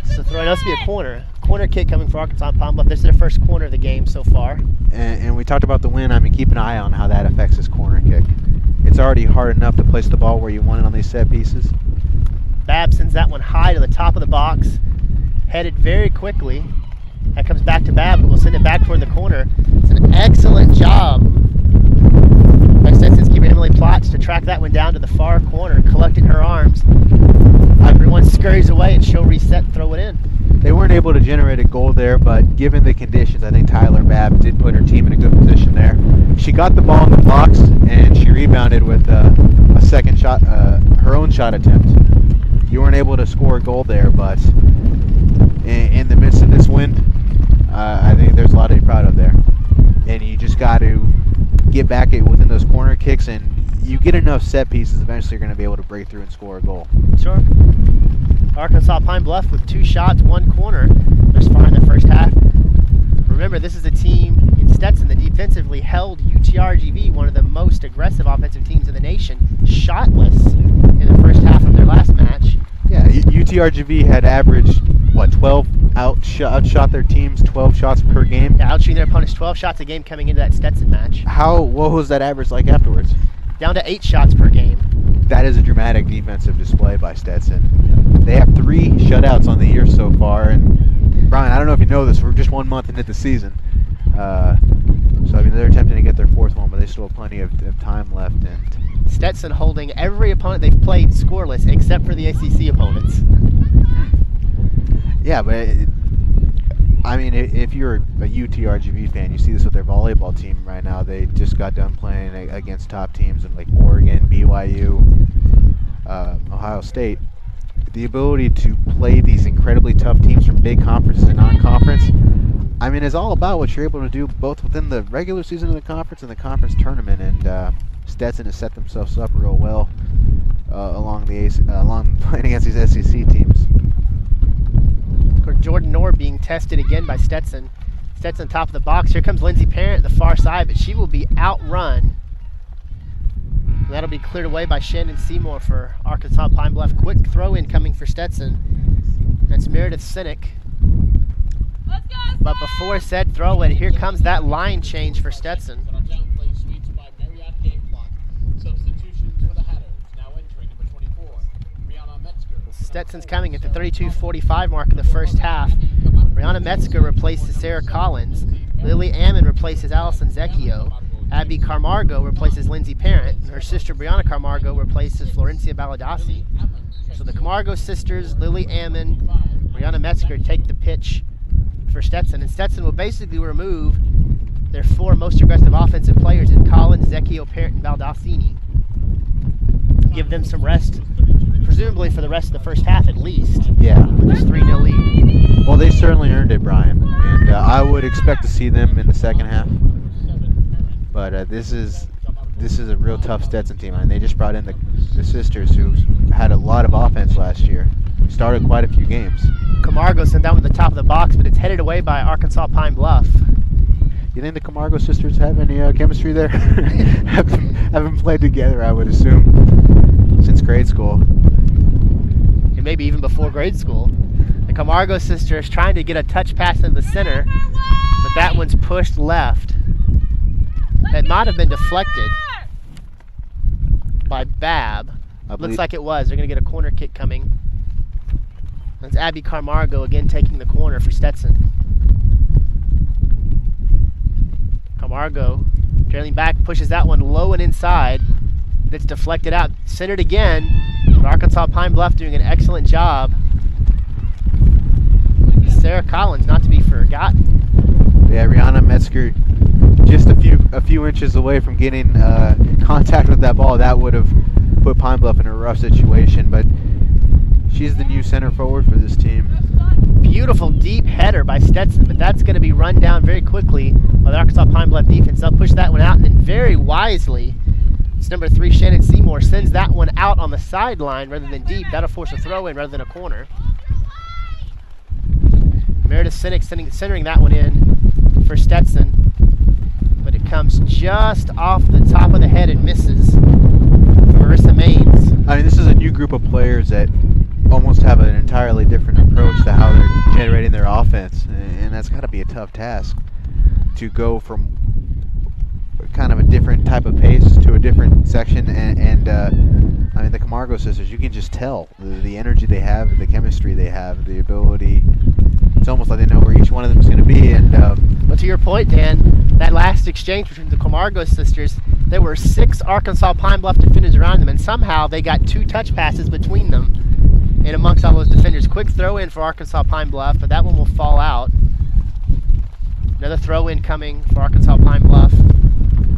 So throw. It must be a corner. Corner kick coming for Arkansas Pine Bluff. This is their first corner of the game so far. And we talked about the wind. I mean, keep an eye on how that affects this corner kick. It's already hard enough to place the ball where you want it on these set pieces. Babb sends that one high to the top of the box, headed very quickly. That comes back to Babb, who will send it back toward the corner. It's an excellent job by Stetson's keeper Emily Plotz to track that one down to the far corner, collecting her arms. Everyone scurries away and she'll reset and throw it in. They weren't able to generate a goal there, but given the conditions, I think Tyler Babb did put her team in a good position there. She got the ball in the box and she rebounded with a second shot, her own shot attempt. You weren't able to score a goal there, but in the midst of this wind, I think there's a lot to be proud of there. And you just got to get back within those corner kicks, and you get enough set pieces, eventually you're going to be able to break through and score a goal. Sure. Arkansas Pine Bluff with 2 shots, 1 corner. Thus far in the first half. Remember, this is a team in Stetson that defensively held UTRGV, one of the most aggressive offensive teams in the nation, shotless in the first half of their last match. Yeah, UTRGV had averaged, 12 outshot their teams, 12 shots per game. Yeah, outshooting their opponents 12 shots a game coming into that Stetson match. What was that average like afterwards? Down to 8 shots per game. That is a dramatic defensive display by Stetson. They have 3 shutouts on the year so far, and Brian, I don't know if you know this, we're just 1 month into the season. So I mean, they're attempting to get their 4th one, but they still have plenty of time left. And Stetson holding every opponent they've played scoreless except for the ACC opponents. Yeah, but I mean, if you're a UTRGV fan, you see this with their volleyball team right now. They just got done playing against top teams in like Oregon, BYU, Ohio State. The ability to play these incredibly tough teams from big conferences and non-conference, I mean, is all about what you're able to do both within the regular season of the conference and the conference tournament. And Stetson has set themselves up real well along playing against these SEC teams. Jordan Knorr being tested again by Stetson. Stetson top of the box. Here comes Lindsey Parent at the far side, but she will be outrun. And that'll be cleared away by Shannon Seymour for Arkansas Pine Bluff. Quick throw in coming for Stetson. That's Meredith Sinek. But before said throw in, here comes that line change for Stetson. Stetson's coming at the 32:45 mark of the first half. Brianna Metzger replaces Sarah Collins. Lily Ammon replaces Allison Zecchio. Abby Carmargo replaces Lindsey Parent. And her sister Brianna Carmargo replaces Florencia Baladasi. So the Camargo sisters, Lily Ammon, Brianna Metzger, take the pitch for Stetson. And Stetson will basically remove their 4 most aggressive offensive players in Collins, Zecchio, Parent, and Baldacini. Give them some rest, presumably for the rest of the first half at least. Yeah. With this 3-0 lead. Well, they certainly earned it, Brian. And I would expect to see them in the second half. But this is a real tough Stetson team. I mean, they just brought in the sisters who had a lot of offense last year. Started quite a few games. Camargo sent down to the top of the box, but it's headed away by Arkansas Pine Bluff. You think the Camargo sisters have any chemistry there? haven't played together, I would assume, since grade school. And maybe even before grade school. The Camargo sisters trying to get a touch pass into the center, but that one's pushed left. That might have been deflected by Babb. Looks like it was. They're going to get a corner kick coming. That's Abby Carmargo again taking the corner for Stetson. Camargo trailing back, pushes that one low and inside. That's deflected out. Centered again. But Arkansas Pine Bluff doing an excellent job. Sarah Collins, not to be forgotten. Yeah, Rihanna Metzger just a few inches away from getting contact with that ball. That would have put Pine Bluff in a rough situation, but she's the new center forward for this team. Beautiful deep header by Stetson, but that's going to be run down very quickly by the Arkansas Pine Bluff defense. They'll push that one out, and then very wisely, it's number 3, Shannon Seymour, sends that one out on the sideline rather than deep. That'll force a throw in rather than a corner. Meredith Sinek centering that one in for Stetson, but it comes just off the top of the head and misses for Marissa Maines. I mean, this is a new group of players that almost have an entirely different approach to how they're generating their offense, and that's got to be a tough task to go from kind of a different type of pace to a different section. And I mean, the Camargo sisters, you can just tell the energy they have, the chemistry they have, the ability. It's almost like they know where each one of them is going to be. And but to your point, Dan, that last exchange between the Camargo sisters, there were 6 Arkansas Pine Bluff defenders around them, and somehow they got 2 touch passes between them and amongst all those defenders. Quick throw in for Arkansas Pine Bluff, but that one will fall out. Another throw in coming for Arkansas Pine Bluff.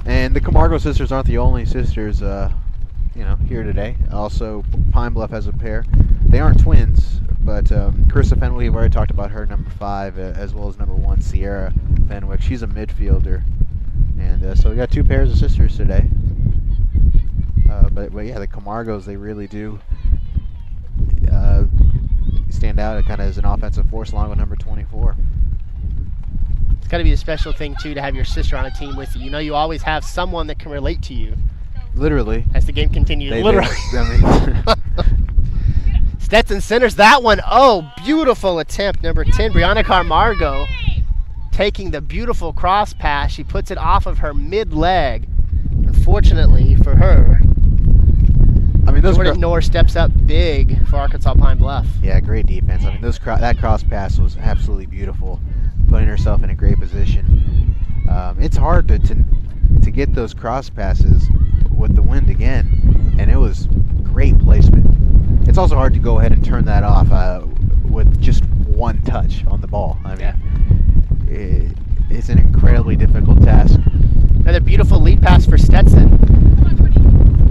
And the Camargo sisters aren't the only sisters, here today. Also, Pine Bluff has a pair. They aren't twins, but Carissa Fenwick, we've already talked about her, number 5, as well as number 1, Sierra Fenwick. She's a midfielder. And so we got 2 pairs of sisters today. But yeah, the Camargos, they really do stand out kind of as an offensive force along with number 24. It's got to be a special thing, too, to have your sister on a team with you. You know, you always have someone that can relate to you. Literally. As the game continues. Literally. Stetson centers that one. Oh, beautiful attempt. Number 10, Brianna Camargo, taking the beautiful cross pass. She puts it off of her mid-leg. Unfortunately for her, I mean, Jordan Knorr steps up big for Arkansas Pine Bluff. Yeah, great defense. I mean, that cross pass was absolutely beautiful, putting herself in a great position. It's hard to get those cross passes with the wind again, and it was great placement. It's also hard to go ahead and turn that off with just one touch on the ball. I mean, it's an incredibly difficult task. Another beautiful lead pass for Stetson.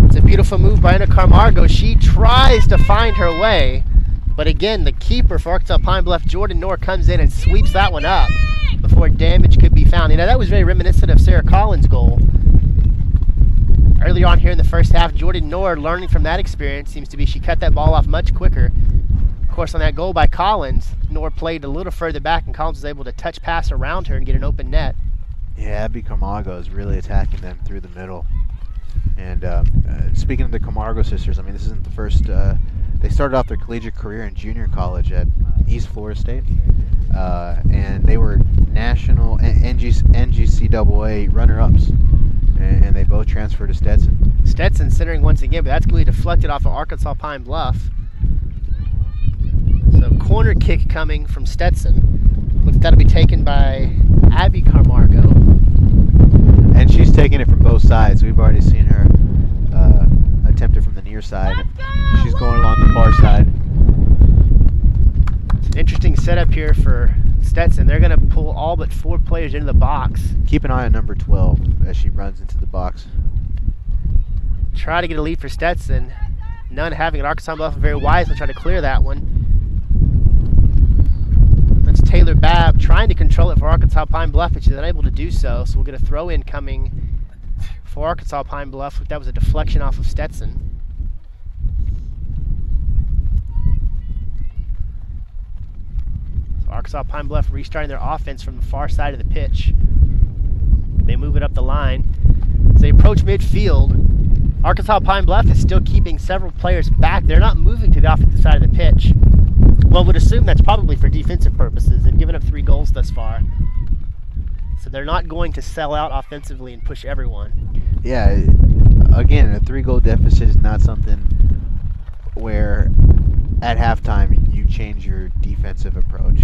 It's a beautiful move by Anna Camargo. She tries to find her way, but again, the keeper for Arkansas Pine Bluff, Jordan Knorr, comes in and sweeps that one up before damage could be found. You know, that was very reminiscent of Sarah Collins' goal. Earlier on here in the first half, Jordan Knorr, learning from that experience, seems to be she cut that ball off much quicker. Of course, on that goal by Collins, Knorr played a little further back, and Collins was able to touch pass around her and get an open net. Yeah, Abby Camargo is really attacking them through the middle. And speaking of the Camargo sisters, I mean, this isn't the first. They started off their collegiate career in junior college at East Florida State, and they were national NGCAA runner-ups, and they both transferred to Stetson. Stetson centering once again, but that's going to be deflected off of Arkansas Pine Bluff. So corner kick coming from Stetson. Looks that'll be taken by Abby Camargo. And she's taking it from both sides. We've already seen her attempt it from the near side. She's going along the far side. It's an interesting setup here for Stetson. They're going to pull all but 4 players into the box. Keep an eye on number 12 as she runs into the box. Try to get a lead for Stetson. None having it. Arkansas Bluff very wise will try to clear that one. That's Taylor Babb trying to control it for Arkansas Pine Bluff, but she's unable to do so. So we'll get a throw in coming for Arkansas Pine Bluff. That was a deflection off of Stetson. So Arkansas Pine Bluff restarting their offense from the far side of the pitch. They move it up the line. As they approach midfield, Arkansas Pine Bluff is still keeping several players back. They're not moving to the offensive side of the pitch. One would assume that's probably for defensive purposes. They've given up 3 goals thus far. So they're not going to sell out offensively and push everyone. Yeah, again, a 3-goal deficit is not something where at halftime you change your defensive approach.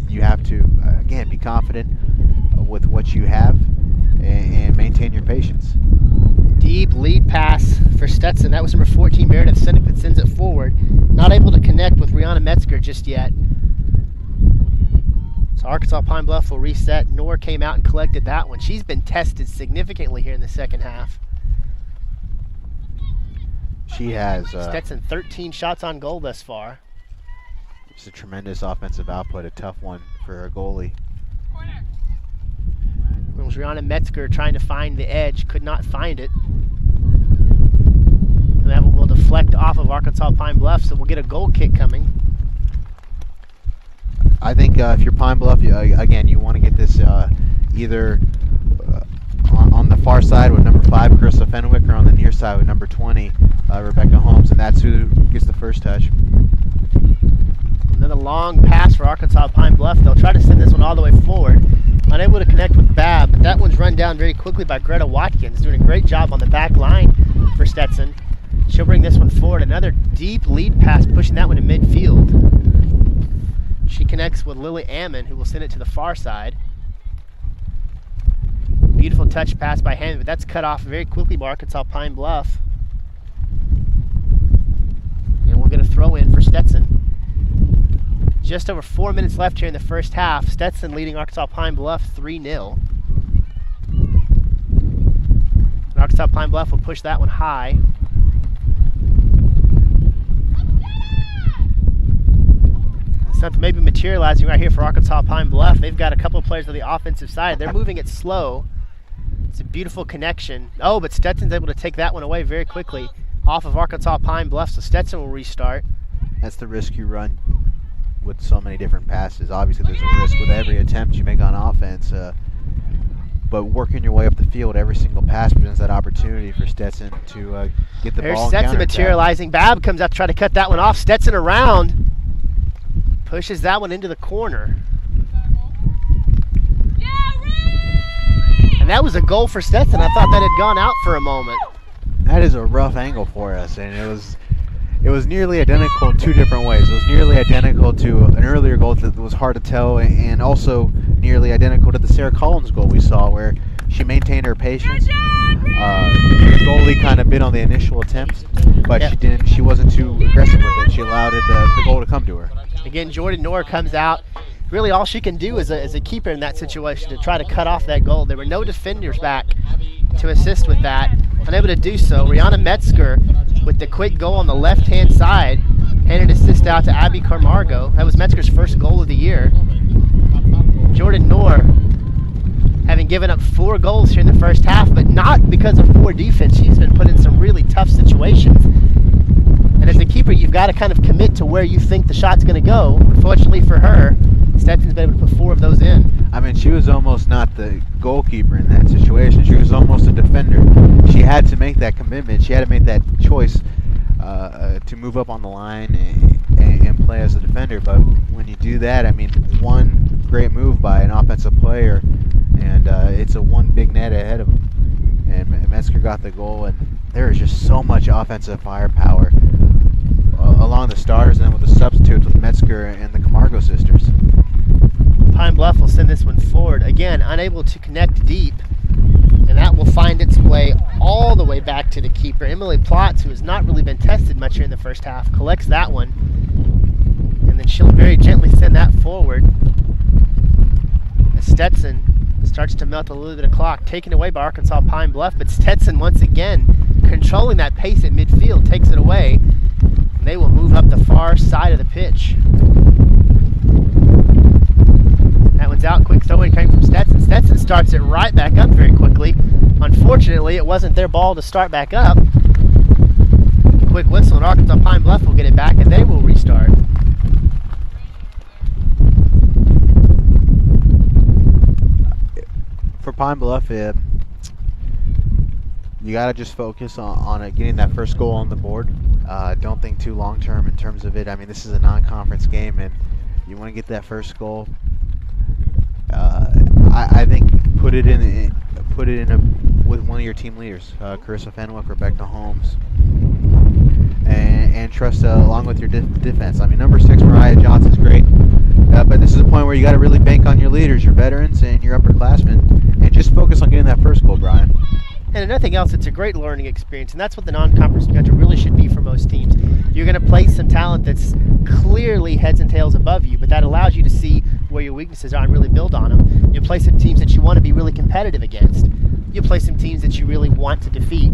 You have to, again, be confident with what you have and maintain your patience. Deep lead pass for Stetson. That was number 14, Meredith Sinek, that sends it forward. Not able to connect with Rihanna Metzger just yet. So Arkansas Pine Bluff will reset. Knorr came out and collected that one. She's been tested significantly here in the second half. She has. Stetson 13 shots on goal thus far. It's a tremendous offensive output, a tough one for a goalie. It was Rihanna Metzger trying to find the edge, could not find it. And that one will deflect off of Arkansas Pine Bluff, so we'll get a goal kick coming. I think if you're Pine Bluff, again, you want to get this either on the far side with number 5, Carissa Fenwick, or on the near side with number 20, Rebecca Holmes, and that's who gets the first touch. Another long pass for Arkansas Pine Bluff. They'll try to send this one all the way forward. Unable to connect with Babb, but that one's run down very quickly by Greta Watkins, doing a great job on the back line for Stetson. She'll bring this one forward. Another deep lead pass, pushing that one to midfield. She connects with Lily Ammon, who will send it to the far side. Beautiful touch pass by Hammond, but that's cut off very quickly by Arkansas Pine Bluff. And we'll get a throw in for Stetson. Just over 4 minutes left here in the first half. Stetson leading Arkansas Pine Bluff 3-0. Arkansas Pine Bluff will push that one high. Something maybe materializing right here for Arkansas Pine Bluff. They've got a couple of players on the offensive side. They're moving it slow. It's a beautiful connection. Oh, but Stetson's able to take that one away very quickly off of Arkansas Pine Bluff, so Stetson will restart. That's the risk you run with so many different passes. Obviously, there's a risk with every attempt you make on offense, but working your way up the field, every single pass presents that opportunity for Stetson to get the There's ball. Stetson materializing. Babb comes out to try to cut that one off. Stetson around. Pushes that one into the corner. And that was a goal for Stetson. I thought that had gone out for a moment. That is a rough angle for us, and it was nearly identical in two different ways. It was nearly identical to an earlier goal that was hard to tell, and also nearly identical to the Sarah Collins goal we saw, where she maintained her patience. The goalie kind of bit on the initial attempt, but she wasn't too aggressive with it. She allowed the goal to come to her. Again, Jordan Noor comes out. Really all she can do as a keeper in that situation to try to cut off that goal. There were no defenders back to assist with that. Unable to do so. Rihanna Metzger with the quick goal on the left-hand side. Handed assist out to Abby Camargo. That was Metzger's first goal of the year. Jordan Noor having given up 4 goals here in the first half, but not because of poor defense. She's been put in some really tough situations. And as a keeper, you've got to kind of commit to where you think the shot's going to go. Unfortunately for her, Stetson's been able to put 4 of those in. I mean, she was almost not the goalkeeper in that situation. She was almost a defender. She had to make that commitment. She had to make that choice to move up on the line and play as a defender. But when you do that, I mean, one great move by an offensive player, and it's a one big net ahead of him. And Metzger got the goal, and there is just so much offensive firepower along the stars, and then with the substitutes with Metzger and the Camargo sisters. Pine Bluff will send this one forward. Again, unable to connect deep, and that will find its way all the way back to the keeper. Emily Plotz, who has not really been tested much here in the first half, collects that one, and then she'll very gently send that forward. As Stetson starts to melt a little bit of clock, taken away by Arkansas Pine Bluff, but Stetson once again controlling that pace at midfield, takes it away, and they will move up the far side of the pitch. That one's out, quick throw in coming from Stetson. Stetson starts it right back up very quickly. Unfortunately, it wasn't their ball to start back up. Quick whistle, and Arkansas Pine Bluff will get it back, and they will restart. For Pine Bluff, you got to just focus on getting that first goal on the board. Don't think too long term in terms of it. I mean, this is a non-conference game, and you want to get that first goal. I think put it in with one of your team leaders, Carissa Fenwick, Rebecca Holmes, and trust along with your defense. I mean, number 6 Mariah Johnson's great, but this is a point where you got to really bank on your leaders, your veterans, and your upperclassmen, and just focus on getting that first goal, Brian. And if nothing else, it's a great learning experience, and that's what the non-conference schedule really should be for most teams. You're going to play some talent that's clearly heads and tails above you, but that allows you to see where your weaknesses are and really build on them. You'll play some teams that you want to be really competitive against. You'll play some teams that you really want to defeat.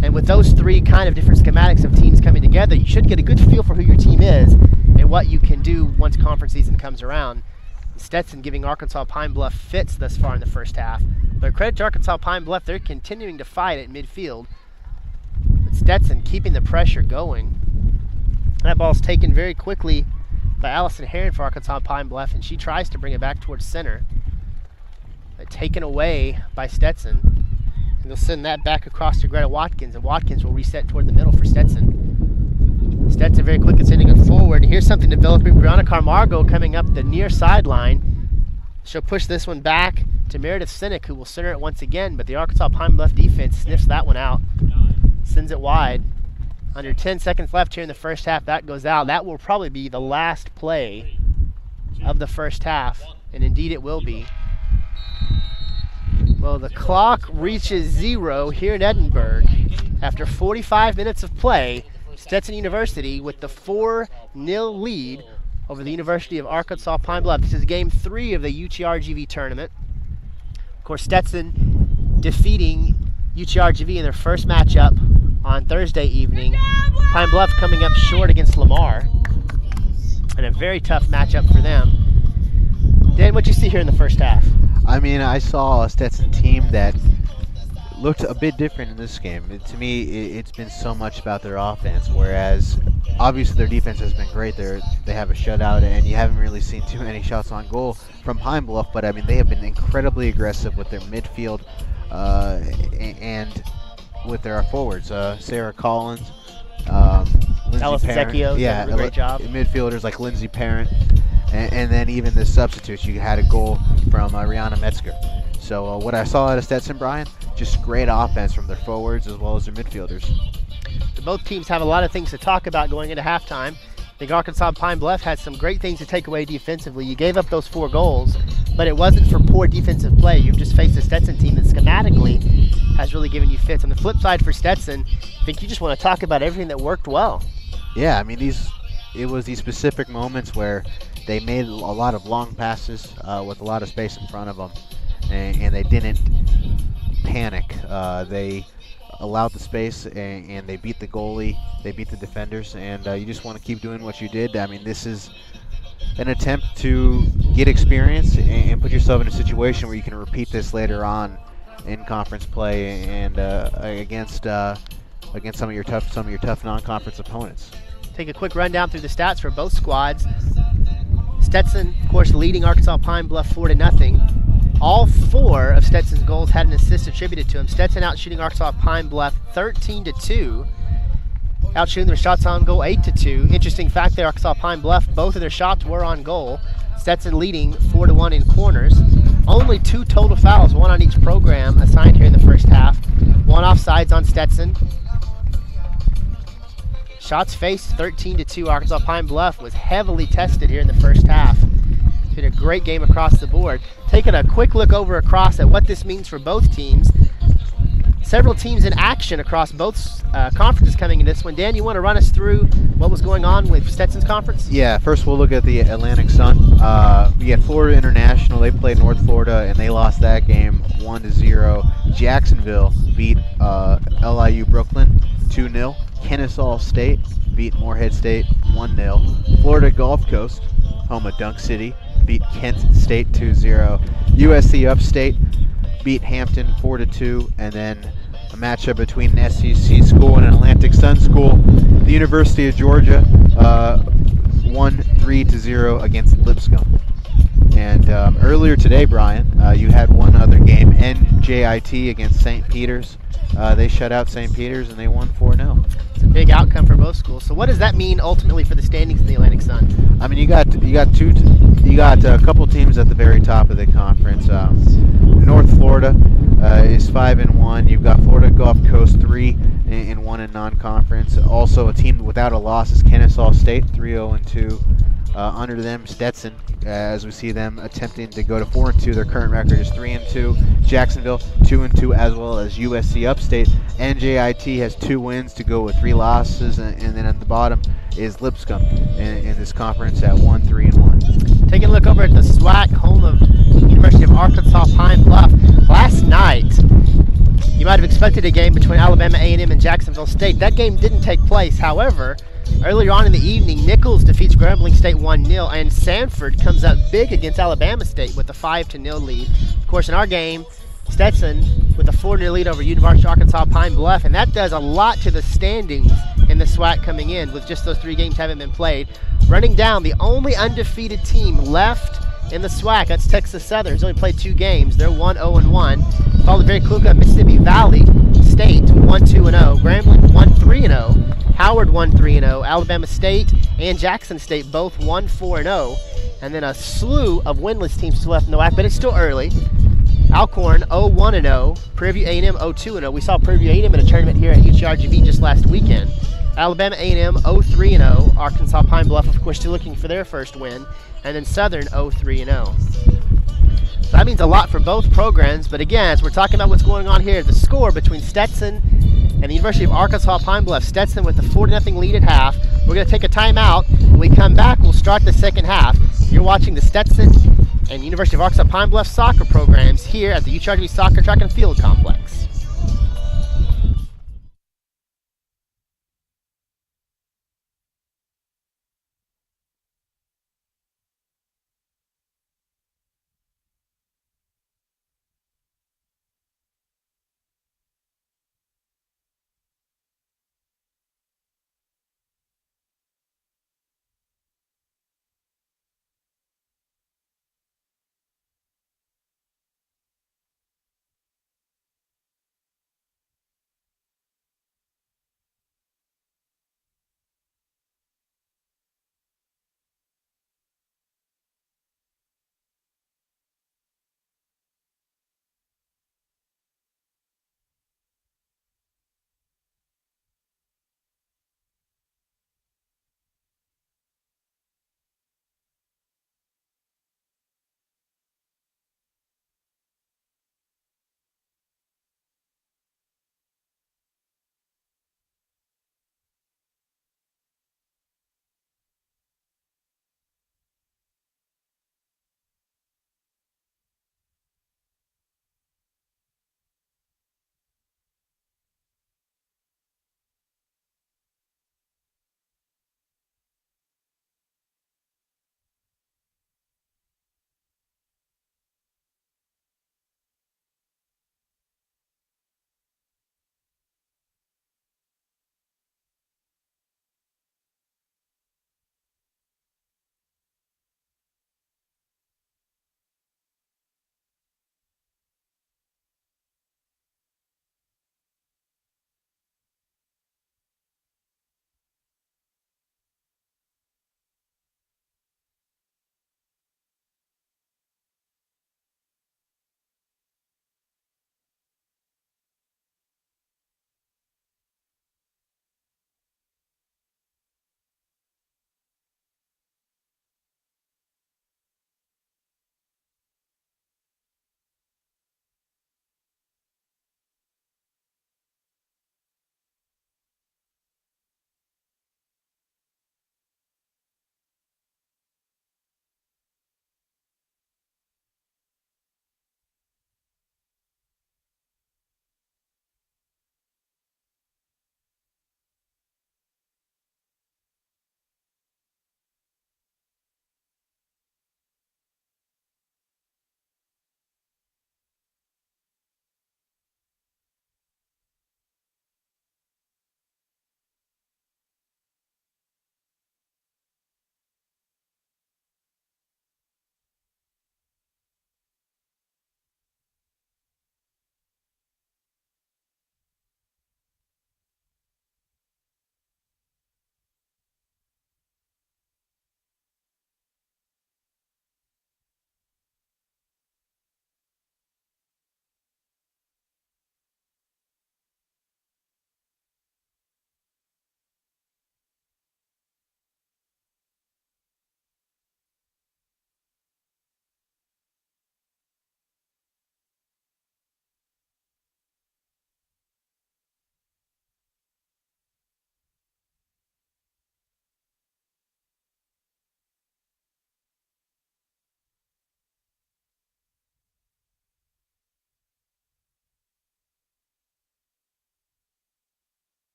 And with those 3 kind of different schematics of teams coming together, you should get a good feel for who your team is and what you can do once conference season comes around. Stetson giving Arkansas Pine Bluff fits thus far in the first half. But credit to Arkansas Pine Bluff, they're continuing to fight at midfield. But Stetson keeping the pressure going. That ball's taken very quickly by Allison Herron for Arkansas Pine Bluff, and she tries to bring it back towards center. But taken away by Stetson. And they'll send that back across to Greta Watkins, and Watkins will reset toward the middle for Stetson. Stetson very quickly sending it forward. And here's something developing. Brianna Carmargo coming up the near sideline. She'll push this one back to Meredith Sinek, who will center it once again, but the Arkansas Pine Bluff defense sniffs that one out, sends it wide. Under 10 seconds left here in the first half, that goes out. That will probably be the last play of the first half, and indeed it will be. Well, the clock reaches 0 here in Edinburgh after 45 minutes of play. Stetson University with the 4-0 lead over the University of Arkansas Pine Bluff. This is game 3 of the UTRGV tournament. Of course, Stetson defeating UTRGV in their first matchup on Thursday evening. Pine Bluff coming up short against Lamar, and a very tough matchup for them. Dan, what you see here in the first half? I mean, I saw a Stetson team that looked a bit different in this game. To me, it's been so much about their offense, whereas obviously their defense has been great. They have a shutout, and you haven't really seen too many shots on goal from Pine Bluff, but I mean, they have been incredibly aggressive with their midfield and with their forwards. Sarah Collins, Lindsay Allison Parent. Zecchio, Yeah, done a great job. Midfielders like Lindsay Parent, and then even the substitutes. You had a goal from Rihanna Metzger. So what I saw out of Stetson, Brian, just great offense from their forwards as well as their midfielders. Both teams have a lot of things to talk about going into halftime. I think Arkansas Pine Bluff had some great things to take away defensively. You gave up those 4 goals, but it wasn't for poor defensive play. You've just faced a Stetson team that schematically has really given you fits. On the flip side for Stetson, I think you just want to talk about everything that worked well. Yeah, I mean, it was these specific moments where they made a lot of long passes with a lot of space in front of them, and they didn't panic. They allowed the space, and they beat the goalie, they beat the defenders, and you just want to keep doing what you did. I mean, this is an attempt to get experience and put yourself in a situation where you can repeat this later on in conference play and against some of your tough non-conference opponents. Take a quick rundown through the stats for both squads. Stetson, of course, leading Arkansas Pine Bluff 4-0. All 4 of Stetson's goals had an assist attributed to him. Stetson out shooting Arkansas Pine Bluff 13-2. Out shooting their shots on goal 8-2. Interesting fact there, Arkansas Pine Bluff, both of their shots were on goal. Stetson leading 4-1 in corners. Only 2 total fouls, 1 on each program assigned here in the first half. 1 offsides on Stetson. Shots faced 13-2. Arkansas Pine Bluff was heavily tested here in the first half. Did a great game across the board. Taking a quick look over across at what this means for both teams. Several teams in action across both conferences coming in this one. Dan, you want to run us through what was going on with Stetson's conference? Yeah, first we'll look at the Atlantic Sun. We had Florida International. They played North Florida, and they lost that game 1-0. Jacksonville beat LIU Brooklyn 2-0. Kennesaw State beat Morehead State 1-0. Florida Gulf Coast, home of Dunk City, beat Kent State 2-0. USC Upstate beat Hampton 4-2, and then a matchup between an SEC school and an Atlantic Sun school. The University of Georgia won 3-0 against Lipscomb. And earlier today, Brian, you had one other game, NJIT against St. Peter's. They shut out St. Peter's and they won 4-0. It's a big outcome for both schools. So what does that mean ultimately for the standings in the Atlantic Sun? I mean, you got a couple teams at the very top of the conference. North Florida is 5-1. You've got Florida Gulf Coast 3-1 in non-conference. Also, a team without a loss is Kennesaw State 3-0-2. Under them, Stetson, as we see them attempting to go to 4-2. Their current record is 3-2. Jacksonville 2-2, as well as USC Upstate. NJIT has 2 wins to go with 3 losses, and then at the bottom is Lipscomb in this conference at 1-3-1. Taking a look over at the SWAC, home of University of Arkansas Pine Bluff. Last night, you might have expected a game between Alabama A&M and Jacksonville State. That game didn't take place. However, earlier on in the evening, Nichols defeats Grambling State 1-0, and Sanford comes up big against Alabama State with a 5-0 lead. Of course, in our game, Stetson with a 4-0 lead over University of Arkansas Pine Bluff, and that does a lot to the standings in the SWAC coming in with just those 3 games having been played. Running down, the only undefeated team left in the SWAC, that's Texas Southern, who's only played 2 games. They're 1-0-1. Followed very quickly by Mississippi Valley, State 1-2-0, Grambling 1-3-0, Howard 1-3-0, Alabama State and Jackson State both 1-4-0, and then a slew of winless teams still left in the WAC, but it's still early. Alcorn 0-1-0, Prairie View A&M 0-2-0. We saw Prairie View A&M in a tournament here at UTRGV just last weekend. Alabama A&M 0-3-0, Arkansas Pine Bluff, of course, still looking for their first win, and then Southern 0-3-0. So that means a lot for both programs, but again, as we're talking about what's going on here, the score between Stetson and the University of Arkansas Pine Bluff. Stetson with the 4-0 lead at half. We're going to take a timeout. When we come back, we'll start the second half. You're watching the Stetson and University of Arkansas Pine Bluff soccer programs here at the UTRGV Soccer Track and Field Complex.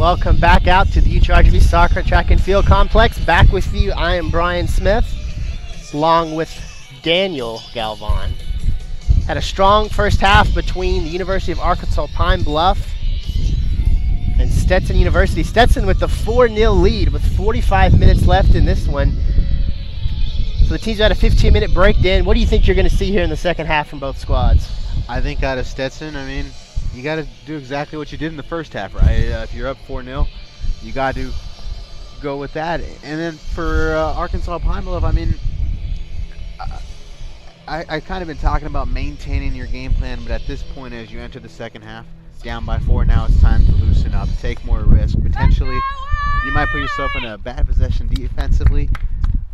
Welcome back out to the UTRGV Soccer Track and Field Complex. Back with you, I am Brian Smith, along with Daniel Galvan. Had a strong first half between the University of Arkansas Pine Bluff and Stetson University. Stetson with the 4-0 lead with 45 minutes left in this one. So the teams had a 15-minute break. Dan, what do you think you're going to see here in the second half from both squads? I think out of Stetson, I mean, you got to do exactly what you did in the first half, right? If you're up 4-0, you got to go with that. And then for Arkansas Pine Bluff, I mean, I kind of been talking about maintaining your game plan, but at this point, as you enter the second half, down by 4, now it's time to loosen up, take more risk. Potentially, you might put yourself in a bad possession defensively,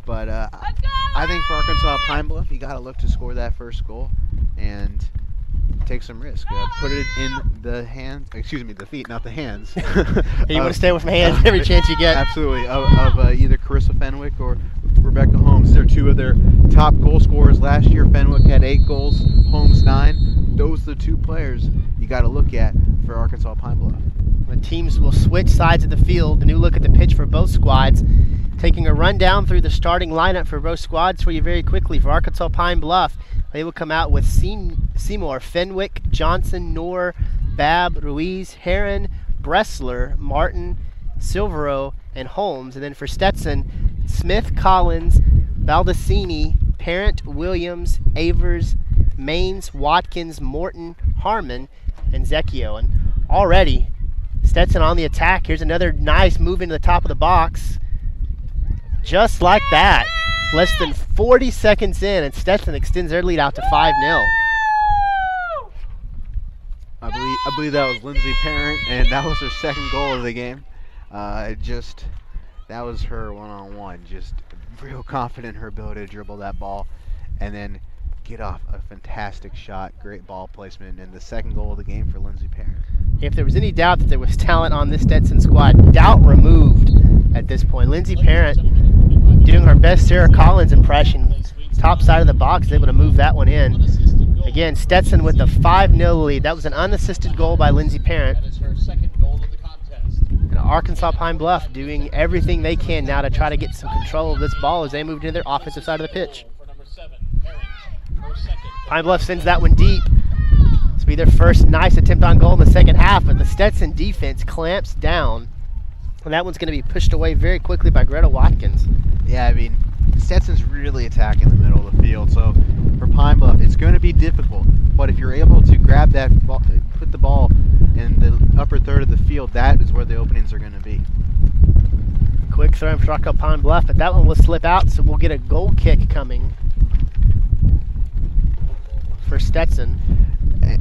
but I think for Arkansas Pine Bluff, you got to look to score that first goal and take some risk. Put it in the hands, excuse me, the feet, not the hands. You want to stay with my hands every chance you get. Absolutely, of either Carissa Fenwick or Rebecca Holmes. They're two of their top goal scorers last year. Fenwick had 8 goals, Holmes 9. Those are the 2 players you got to look at for Arkansas Pine Bluff. The teams will switch sides of the field. A new look at the pitch for both squads. Taking a rundown through the starting lineup for both squads for you very quickly. For Arkansas Pine Bluff, they will come out with Seymour, Fenwick, Johnson, Noor, Babb, Ruiz, Heron, Bressler, Martin, Silvero, and Holmes. And then for Stetson, Smith, Collins, Baldacini, Parent, Williams, Avers, Maines, Watkins, Morton, Harmon, and Zecchio. And already, Stetson on the attack. Here's another nice move into the top of the box. Just like that. Less than 40 seconds in, and Stetson extends their lead out to 5-0. I believe that was Lindsay Parent, and that was her second goal of the game. That was her one-on-one. Just real confident in her ability to dribble that ball and then get off a fantastic shot. Great ball placement, and the second goal of the game for Lindsay Parent. If there was any doubt that there was talent on this Stetson squad, doubt removed at this point. Lindsay Parent doing her best Sarah Collins impression. Top side of the box, able to move that one in. Again, Stetson with the 5-0 lead. That was an unassisted goal by Lindsay Parent. And Arkansas Pine Bluff doing everything they can now to try to get some control of this ball as they move into their offensive side of the pitch. Pine Bluff sends that one deep. This will be their first nice attempt on goal in the second half, but the Stetson defense clamps down. And that one's going to be pushed away very quickly by Greta Watkins. Yeah, I mean, Stetson's really attacking the middle of the field, so for Pine Bluff, it's going to be difficult. But if you're able to grab that ball, put the ball in the upper third of the field, that is where the openings are going to be. Quick throw for Arkansas Pine Bluff, but that one will slip out, so we'll get a goal kick coming for Stetson.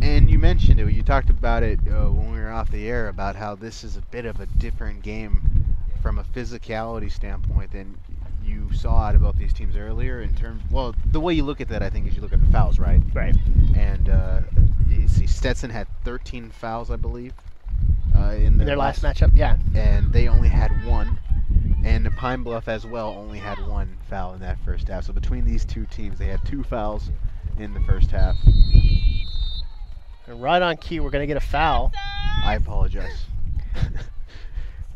And you mentioned it, you talked about it when we were off the air, about how this is a bit of a different game from a physicality standpoint than you saw out of both these teams earlier in terms, well, the way you look at that, I think, is you look at the fouls, right? Right. And you see Stetson had 13 fouls, I believe, in their last matchup, yeah. And they only had 1. And the Pine Bluff as well only had 1 foul in that first half. So between these 2 teams, they had 2 fouls in the first half. And right on cue, we're going to get a foul. I apologize.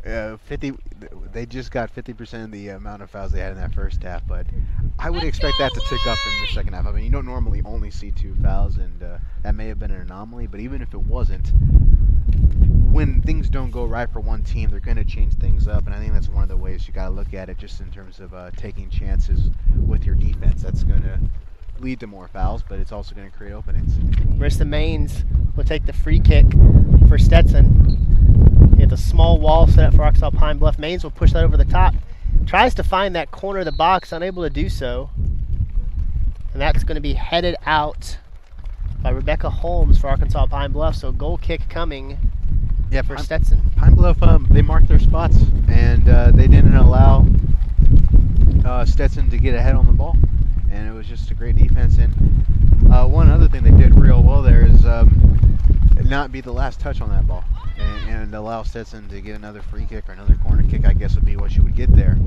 50. They just got 50% of the amount of fouls they had in that first half, but I would expect that to tick up in the second half. I mean, you don't normally only see 2 fouls, and that may have been an anomaly, but even if it wasn't, when things don't go right for one team, they're going to change things up, and I think that's one of the ways you got to look at it, just in terms of taking chances with your defense. That's going to lead to more fouls, but it's also going to create openings. Marissa Maines will take the free kick for Stetson. He has a small wall set up for Arkansas Pine Bluff. Maines will push that over the top. Tries to find that corner of the box, unable to do so. And that's going to be headed out by Rebecca Holmes for Arkansas Pine Bluff. So goal kick coming for Stetson. Pine Bluff, they marked their spots, and they didn't allow Stetson to get ahead on the ball. And it was just a great defense. And one other thing they did real well there is not be the last touch on that ball, and allow Stetson to get another free kick or another corner kick, I guess would be what you would get there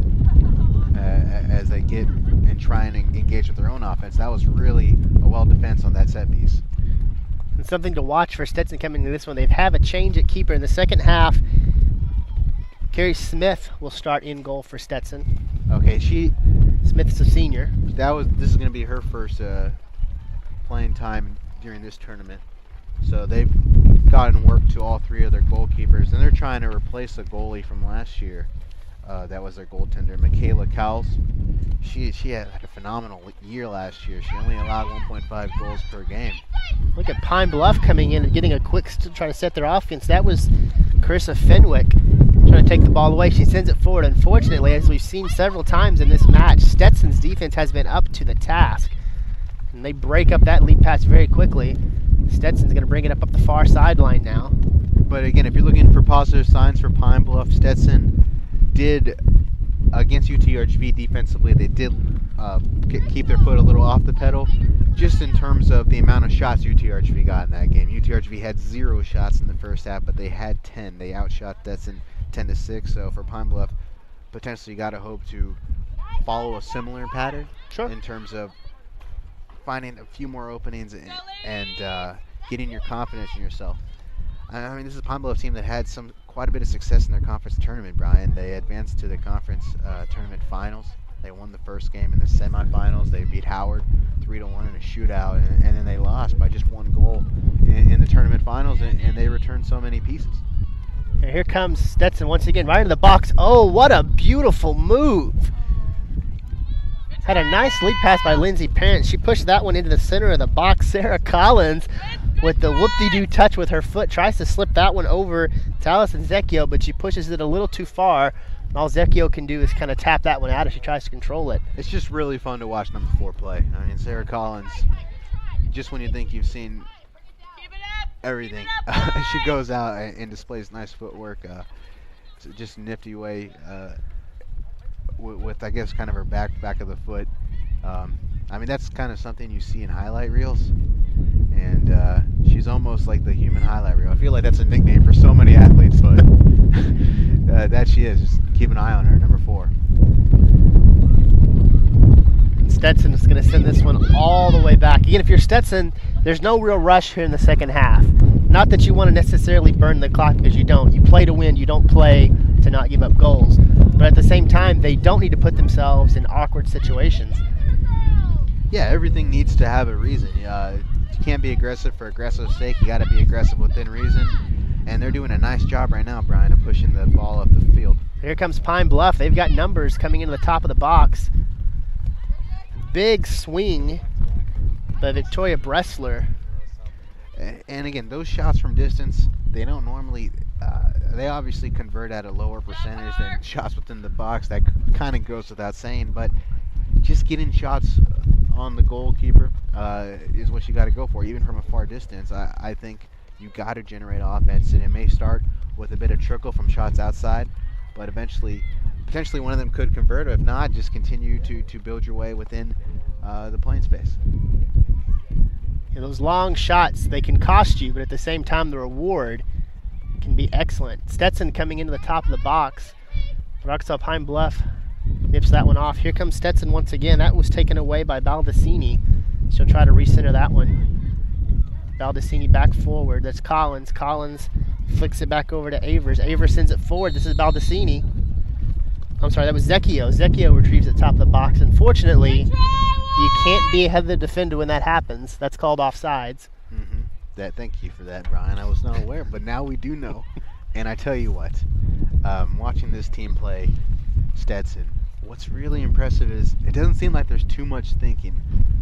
as they get and try and engage with their own offense. That was really a well defense on that set piece. And something to watch for Stetson coming into this one. They've had a change at keeper in the second half. Carrie Smith will start in goal for Stetson. Okay, Smith's a senior. this is going to be her first playing time during this tournament. So they've gotten work to all three of their goalkeepers, and they're trying to replace a goalie from last year. That was their goaltender, Michaela Cowles. She had a phenomenal year last year. She only allowed 1.5 goals per game. Look at Pine Bluff coming in and getting a quick to try to set their offense. That was Carissa Fenwick trying to take the ball away. She sends it forward. Unfortunately, as we've seen several times in this match, Stetson's defense has been up to the task. And they break up that lead pass very quickly. Stetson's going to bring it up the far sideline now. But again, if you're looking for positive signs for Pine Bluff, Stetson did, against UTRGV defensively, they did keep their foot a little off the pedal, just in terms of the amount of shots UTRGV got in that game. UTRGV had 0 shots in the first half, but they had 10. They outshot Stetson 10-6. So for Pine Bluff, potentially you got to hope to follow a similar pattern in terms of finding a few more openings and getting your confidence in yourself. I mean, this is a Pine Bluff team that had quite a bit of success in their conference tournament, Brian. They advanced to the conference tournament finals. They won the first game in the semifinals. They beat Howard 3-1 in a shootout, and then they lost by just 1 goal in the tournament finals, and they returned so many pieces. And here comes Stetson once again, right into the box. Oh, what a beautiful move. Had a nice lead pass by Lindsay Parent. She pushed that one into the center of the box. Sarah Collins with the whoop-de-doo touch with her foot tries to slip that one over to Allison Zecchio, but she pushes it a little too far. And all Zecchio can do is kind of tap that one out if she tries to control it. It's just really fun to watch number 4 play. I mean, Sarah Collins, just when you think you've seen everything, she goes out and displays nice footwork. It's just a nifty way with, I guess, kind of her back of the foot. I mean, that's kind of something you see in highlight reels, and she's almost like the human highlight reel. I feel like that's a nickname for so many athletes, but that she is. Just keep an eye on her, number 4. Stetson is going to send this one all the way back. Again, if you're Stetson, there's no real rush here in the second half. Not that you want to necessarily burn the clock, because you don't. You play to win. You don't play to not give up goals. But at the same time, they don't need to put themselves in awkward situations. Yeah, everything needs to have a reason. You can't be aggressive for aggressive's sake. You got to be aggressive within reason. And they're doing a nice job right now, Brian, of pushing the ball up the field. Here comes Pine Bluff. They've got numbers coming into the top of the box. Big swing by Victoria Bressler. And again, those shots from distance, they don't normally, they obviously convert at a lower percentage than shots within the box. That kind of goes without saying, but just getting shots on the goalkeeper is what you got to go for, even from a far distance. I think you got to generate offense, and it may start with a bit of trickle from shots outside, but eventually, potentially one of them could convert, or if not, just continue to build your way within the playing space. Yeah, those long shots, they can cost you, but at the same time, the reward can be excellent. Stetson coming into the top of the box. Arkansas Pine Bluff nips that one off. Here comes Stetson once again. That was taken away by Baldacini. She'll try to recenter that one. Baldacini back forward. That's Collins. Collins flicks it back over to Avers. Avers sends it forward. This is Baldacini. I'm sorry, that was Zecchio. Zecchio retrieves the top of the box. Unfortunately, you can't be ahead of the defender when that happens. That's called offsides. Thank you for that, Brian. I was not aware, but now we do know. And I tell you what, watching this team play Stetson, what's really impressive is it doesn't seem like there's too much thinking,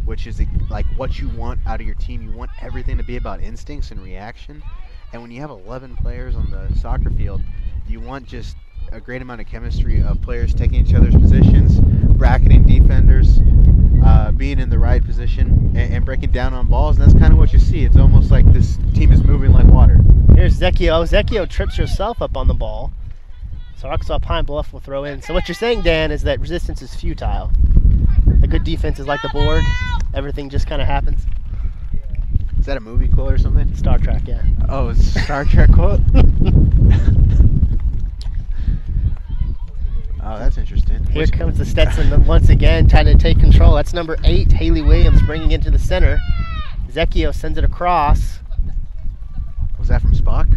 which is like what you want out of your team. You want everything to be about instincts and reaction. And when you have 11 players on the soccer field, you want just a great amount of chemistry of players taking each other's positions, bracketing defenders, being in the right position, and breaking down on balls. And that's kind of what you see. It's almost like this team is moving like water. Here's Zecchio. Zecchio trips herself up on the ball. So Arkansas Pine Bluff will throw in. So what you're saying, Dan, is that resistance is futile. A good defense is like the Borg. Everything just kind of happens. Is that a movie quote or something? Star Trek, yeah. Oh, it's a Star Trek quote? Oh, that's interesting. Here comes the Stetson once again, trying to take control. That's number 8, Haley Williams, bringing it to the center. Zecchio sends it across. Was that from Spock?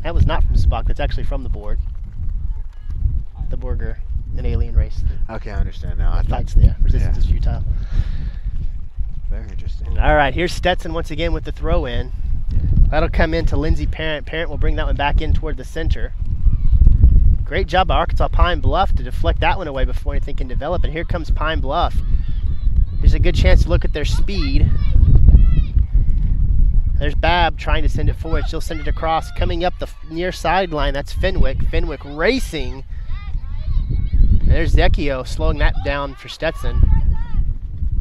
That was not from Spock. That's actually from the board. the Borger and alien race. Okay, I understand now. I thought, Fights, yeah. Resistance is futile. very interesting. All right, here's Stetson once again with the throw in. That'll come in to Lindsey Parent. Parent will bring that one back in toward the center. Great job by Arkansas Pine Bluff to deflect that one away before anything can develop. And here comes Pine Bluff. There's a good chance to look at their speed. There's Babb trying to send it forward. She'll send it across. Coming up the near sideline, that's Fenwick. Fenwick racing. There's Zekio slowing that down for Stetson.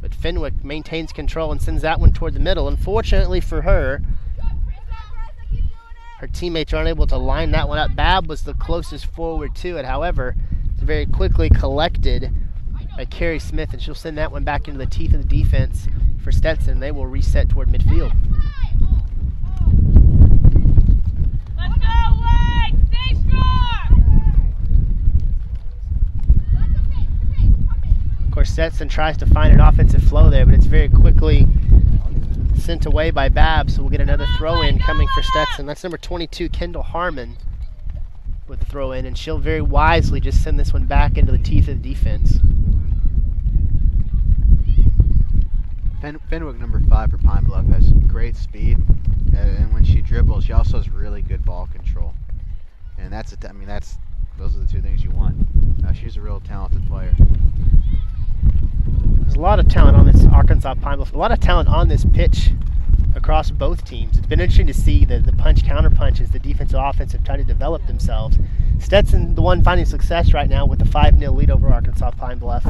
But Fenwick maintains control and sends that one toward the middle. Unfortunately for her, her teammates are unable to line that one up. Babb was the closest forward to it. However, it's very quickly collected by Carrie Smith, and she'll send that one back into the teeth of the defense for Stetson. They will reset toward midfield. Let's go, Wade! Stay strong! Of course, Stetson tries to find an offensive flow there, but it's very quickly sent away by Babb, so we'll get another throw-in coming for Stetson. That's number 22, Kendall Harmon, with the throw-in, and she'll very wisely just send this one back into the teeth of the defense. Fenwick, number 5 for Pine Bluff, has great speed, and when she dribbles, she also has really good ball control. And that's those are the two things you want. She's a real talented player. There's a lot of talent on this Arkansas Pine Bluff, a lot of talent on this pitch across both teams. It's been interesting to see the punch-counter-punch as the defensive offense have tried to develop themselves. Stetson, the one finding success right now with a 5-0 lead over Arkansas Pine Bluff.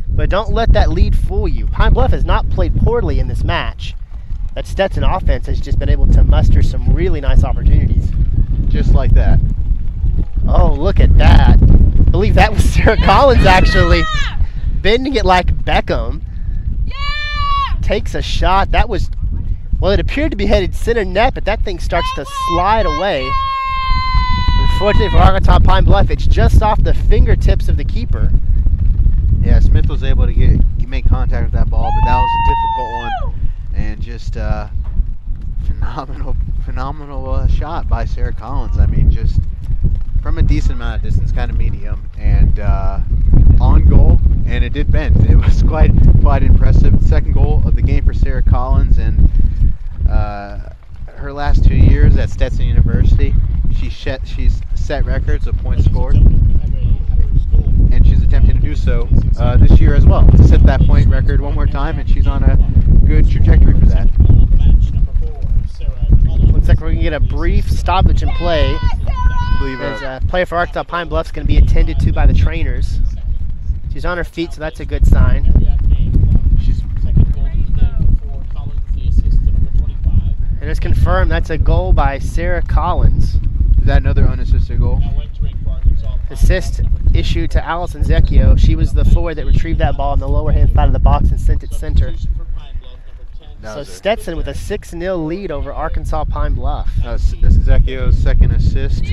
But don't let that lead fool you. Pine Bluff has not played poorly in this match. That Stetson offense has just been able to muster some really nice opportunities. Just like that. Oh, look at that. I believe that was Sarah Collins actually bending it like Beckham. Takes a shot. That was, well, it appeared to be headed center net, but that thing starts to slide away. Unfortunately for Arkansas Pine Bluff, it's just off the fingertips of the keeper. Yeah, Smith was able to make contact with that ball, but that was a difficult one, and just phenomenal shot by Sarah Collins. I mean, just from a decent amount of distance, kind of medium, and on goal, and it did bend. It was quite impressive. Second goal of the game for Sarah Collins, and her last 2 years at Stetson University, she's set records of points scored, and she's attempting to do so this year as well, to set that point record one more time, and she's on a good trajectory for that. 1 second, we're going to get a brief stoppage in play. As a player for Arkansas Pine Bluff is going to be attended to by the trainers. She's on her feet, so that's a good sign. And it's confirmed that's a goal by Sarah Collins. Is that another unassisted goal? Assist issued to Allison Zekio. She was the forward that retrieved that ball on the lower hand side of the box and sent it center. So Stetson with a 6-0 lead over Arkansas Pine Bluff. This is Zekio's second assist,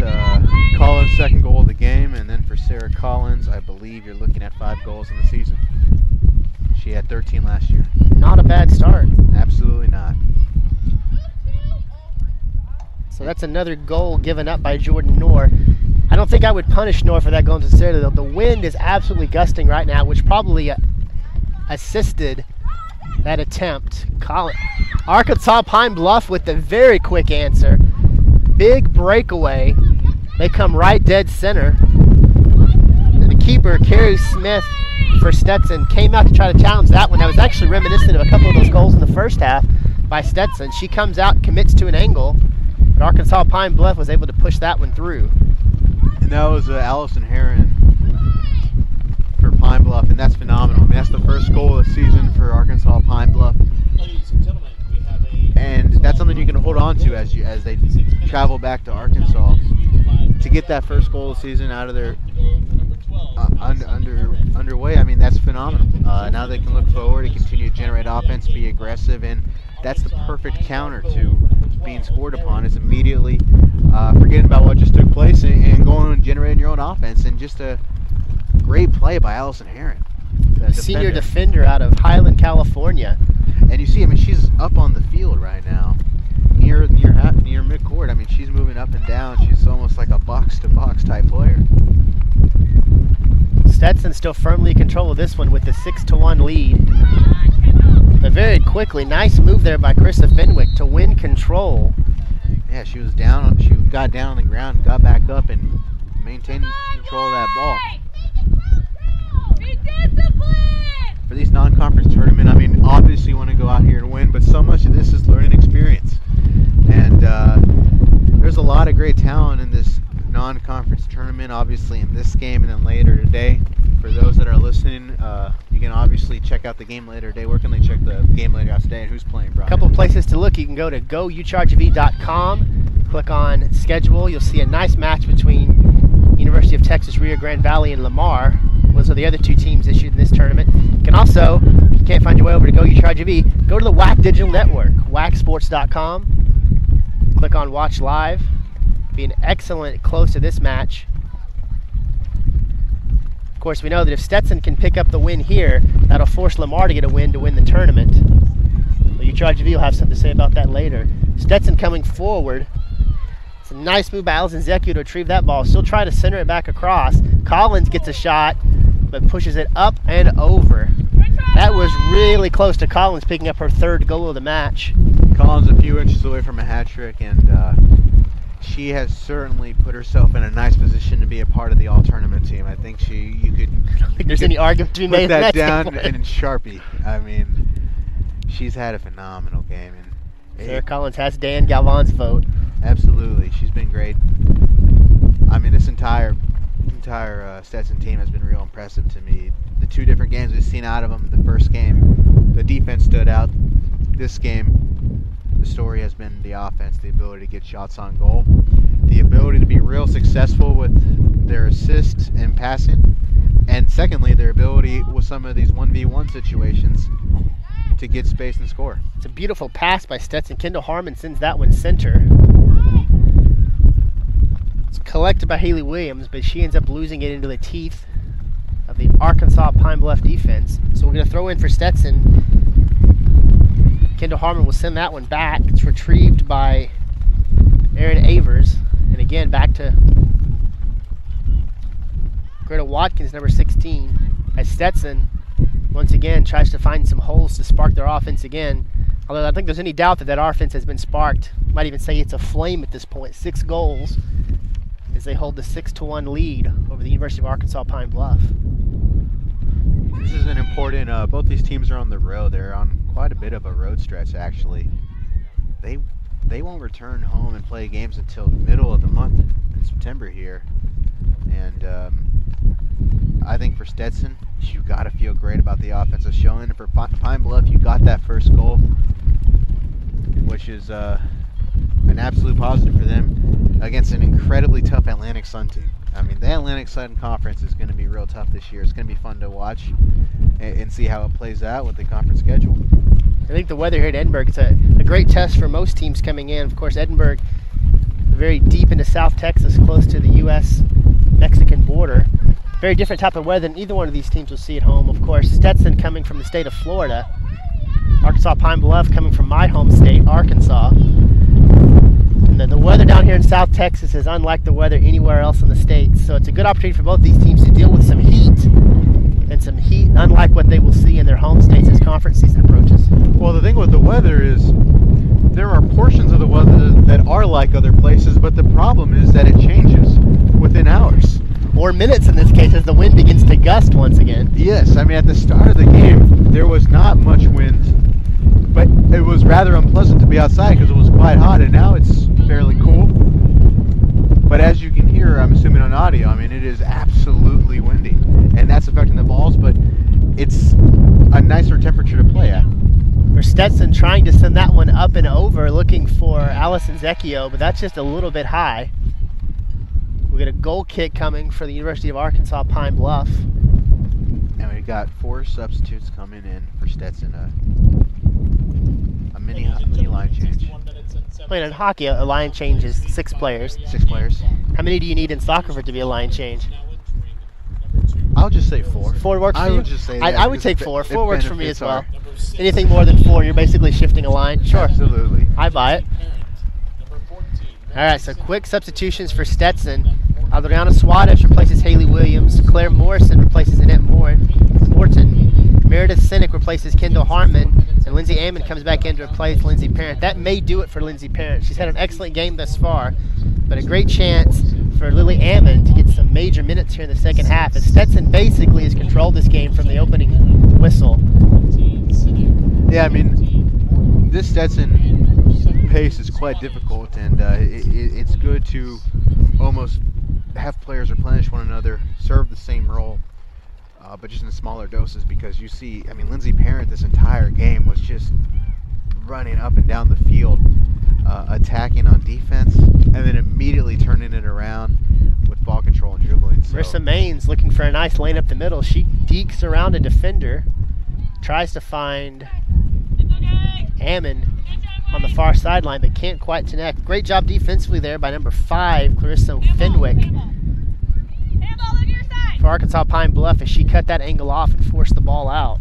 Collins' second goal of the game, and then for Sarah Collins, I believe you're looking at 5 goals in the season. She had 13 last year. Not a bad start. Absolutely not. So that's another goal given up by Jordan Knorr. I don't think I would punish Knorr for that goal necessarily, though. The wind is absolutely gusting right now, which probably assisted that attempt. Arkansas Pine Bluff with the very quick answer. Big breakaway. They come right dead center. And the keeper, Carrie Smith for Stetson, came out to try to challenge that one. That was actually reminiscent of a couple of those goals in the first half by Stetson. She comes out, commits to an angle, but Arkansas Pine Bluff was able to push that one through. And that was Allison Herron for Pine Bluff, and that's phenomenal. I mean, that's the first goal of the season for Arkansas Pine Bluff, and that's something you can hold on to as they travel back to Arkansas to get that first goal of the season out of their underway. I mean, that's phenomenal. Now they can look forward and continue to generate offense, be aggressive, and that's the perfect counter to being scored upon. Is immediately forgetting about what just took place and going and generating your own offense, and just a great play by Allison Herron, the senior defender out of Highland, California. And you see, I mean, she's up on the field right now, near midcourt. I mean, she's moving up and down. She's almost like a box-to-box type player. Stetson still firmly in control of this one with the 6-1 lead. But very quickly, nice move there by Krista Fenwick to win control. Yeah, she was down. She got down on the ground, got back up, and maintained control of that ball. Be disciplined! For these non-conference tournament, I mean, obviously you want to go out here and win, but so much of this is learning experience. And there's a lot of great talent in this non-conference tournament, obviously in this game and then later today. For those that are listening, you can obviously check out the game later today. Where can they check the game later out today, and who's playing, Brian? A couple of places to look. You can go to gouchargv.com, click on schedule. You'll see a nice match between University of Texas Rio Grande Valley and Lamar. Those are the other two teams issued in this tournament. You can also, if you can't find your way over to GoUChargeV, go to the WAC Digital Network, wacsports.com. Click on Watch Live. Be an excellent close to this match. Of course, we know that if Stetson can pick up the win here, that'll force Lamar to get a win to win the tournament. Well, UChargeV will have something to say about that later. Stetson coming forward. It's a nice move by Allison Zecchio to retrieve that ball. She'll try to center it back across. Collins gets a shot, but pushes it up and over. That was really close to Collins picking up her third goal of the match. Collins a few inches away from a hat trick, and she has certainly put herself in a nice position to be a part of the all-tournament team. I think you could. I don't think there's any argument to be made. Put that down standpoint. in Sharpie. I mean, she's had a phenomenal game, and Sarah Collins has Dan Galvan's vote. Absolutely, she's been great. I mean, this entire Stetson team has been real impressive to me. The two different games we've seen out of them. The first game, the defense stood out. This game, the story has been the offense, the ability to get shots on goal, the ability to be real successful with their assists and passing, and secondly, their ability with some of these 1v1 situations to get space and score. It's a beautiful pass by Stetson. Kendall Harmon sends that one center. It's collected by Haley Williams, but she ends up losing it into the teeth of the Arkansas Pine Bluff defense. So we're going to throw in for Stetson. Kendall Harmon will send that one back. It's retrieved by Aaron Avers. And again, back to Greta Watkins, number 16, as Stetson once again tries to find some holes to spark their offense again. Although I don't think there's any doubt that offense has been sparked. Might even say it's a flame at this point. 6 goals as they hold the 6-1 lead over the University of Arkansas Pine Bluff. This is an important, both these teams are on the road. They're on quite a bit of a road stretch, actually. They won't return home and play games until the middle of the month in September here. And I think for Stetson, you got to feel great about the offensive showing. And for Pine Bluff, you got that first goal, which is an absolute positive for them against an incredibly tough Atlantic Sun team. I mean, the Atlantic Sun Conference is going to be real tough this year. It's going to be fun to watch and see how it plays out with the conference schedule. I think the weather here at Edinburgh is a great test for most teams coming in. Of course, Edinburgh, very deep into South Texas, close to the U.S.-Mexican border. Very different type of weather than either one of these teams will see at home. Of course, Stetson coming from the state of Florida. Arkansas Pine Bluff coming from my home state, Arkansas. And the weather down here in South Texas is unlike the weather anywhere else in the state. So it's a good opportunity for both these teams to deal with some heat, and some heat unlike what they will see in their home states as conference season approaches. Well, the thing with the weather is there are portions of the weather that are like other places, but the problem is that it changes within hours. Or minutes in this case, as the wind begins to gust once again. Yes, I mean, at the start of the game, there was not much wind, but it was rather unpleasant to be outside because it was quite hot, and now it's fairly cool. But as you can hear, I'm assuming on audio, I mean, it is absolutely windy, and that's affecting the balls, but it's a nicer temperature to play at. For Stetson trying to send that one up and over, looking for Allison Zecchio, but that's just a little bit high. We get a goal kick coming for the University of Arkansas Pine Bluff. And we've got 4 substitutes coming in for Stetson. A mini line change. Playing in hockey, a line change is 6 players. 6 players. How many do you need in soccer for it to be a line change? I'll just say 4. 4 works for you? I would just say that. I would take 4. 4 works for me as well. benefits Anything more than 4, you're basically shifting a line. Sure. Absolutely. I buy it. All right, so quick substitutions for Stetson. Adriana Suarez replaces Haley Williams. Claire Morrison replaces Annette Morton. Meredith Sinek replaces Kendall Hartman. And Lindsay Ammon comes back in to replace Lindsay Parent. That may do it for Lindsay Parent. She's had an excellent game thus far, but a great chance for Lily Ammon to get some major minutes here in the second half. And Stetson basically has controlled this game from the opening whistle. Yeah, I mean, this Stetson pace is quite difficult, and it's good to almost have players replenish one another, serve the same role, but just in smaller doses, because you see, I mean, Lindsay Parent this entire game was just running up and down the field, attacking on defense, and then immediately turning it around with ball control and dribbling. So. Marissa Maines looking for a nice lane up the middle. She dekes around a defender, tries to find Ammon on the far sideline, but can't quite connect. Great job defensively there by number 5, Clarissa Fenwick, for Arkansas Pine Bluff, as she cut that angle off and forced the ball out.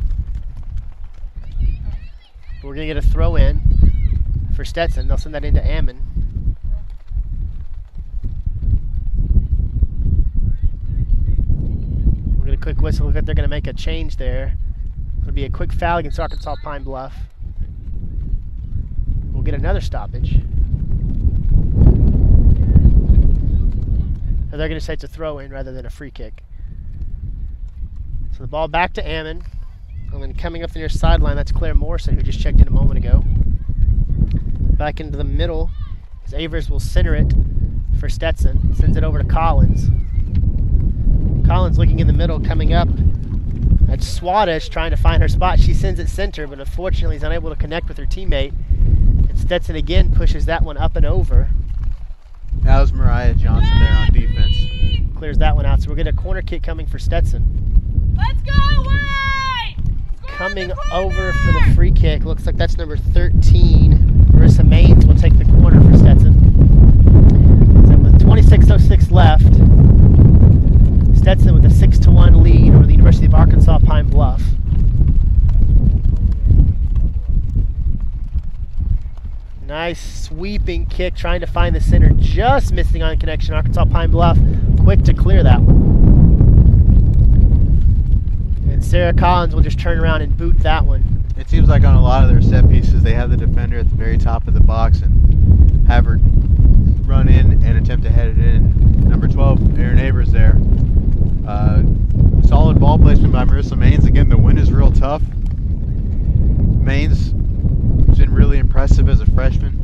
We're going to get a throw in for Stetson. They'll send that into Ammon. We'll get a quick whistle. Look like they're going to make a change there. It'll be a quick foul against Arkansas Pine Bluff. We'll get another stoppage. Or they're going to say it's a throw in rather than a free kick. So the ball back to Ammon. And then coming up the near sideline, that's Claire Morrison, who just checked in a moment ago. Back into the middle, as Avers will center it for Stetson. Sends it over to Collins. Collins looking in the middle, coming up. That's Suarez trying to find her spot. She sends it center, but unfortunately is unable to connect with her teammate. And Stetson again pushes that one up and over. That was Mariah Johnson there on defense. Clears that one out, so we'll get a corner kick coming for Stetson. Let's go, White! Coming over for the free kick. Looks like that's number 13. Marissa Maines will take the corner for Stetson. So with 26:06 left, Stetson with a 6-1 lead over the University of Arkansas Pine Bluff. Nice sweeping kick, trying to find the center, just missing on connection. Arkansas Pine Bluff quick to clear that one. And Sarah Collins will just turn around and boot that one. It seems like on a lot of their set pieces, they have the defender at the very top of the box and have her run in and attempt to head it in. Number 12, Erin Avers there. Solid ball placement by Marissa Maines. Again, the win is real tough. Maines has been really impressive as a freshman.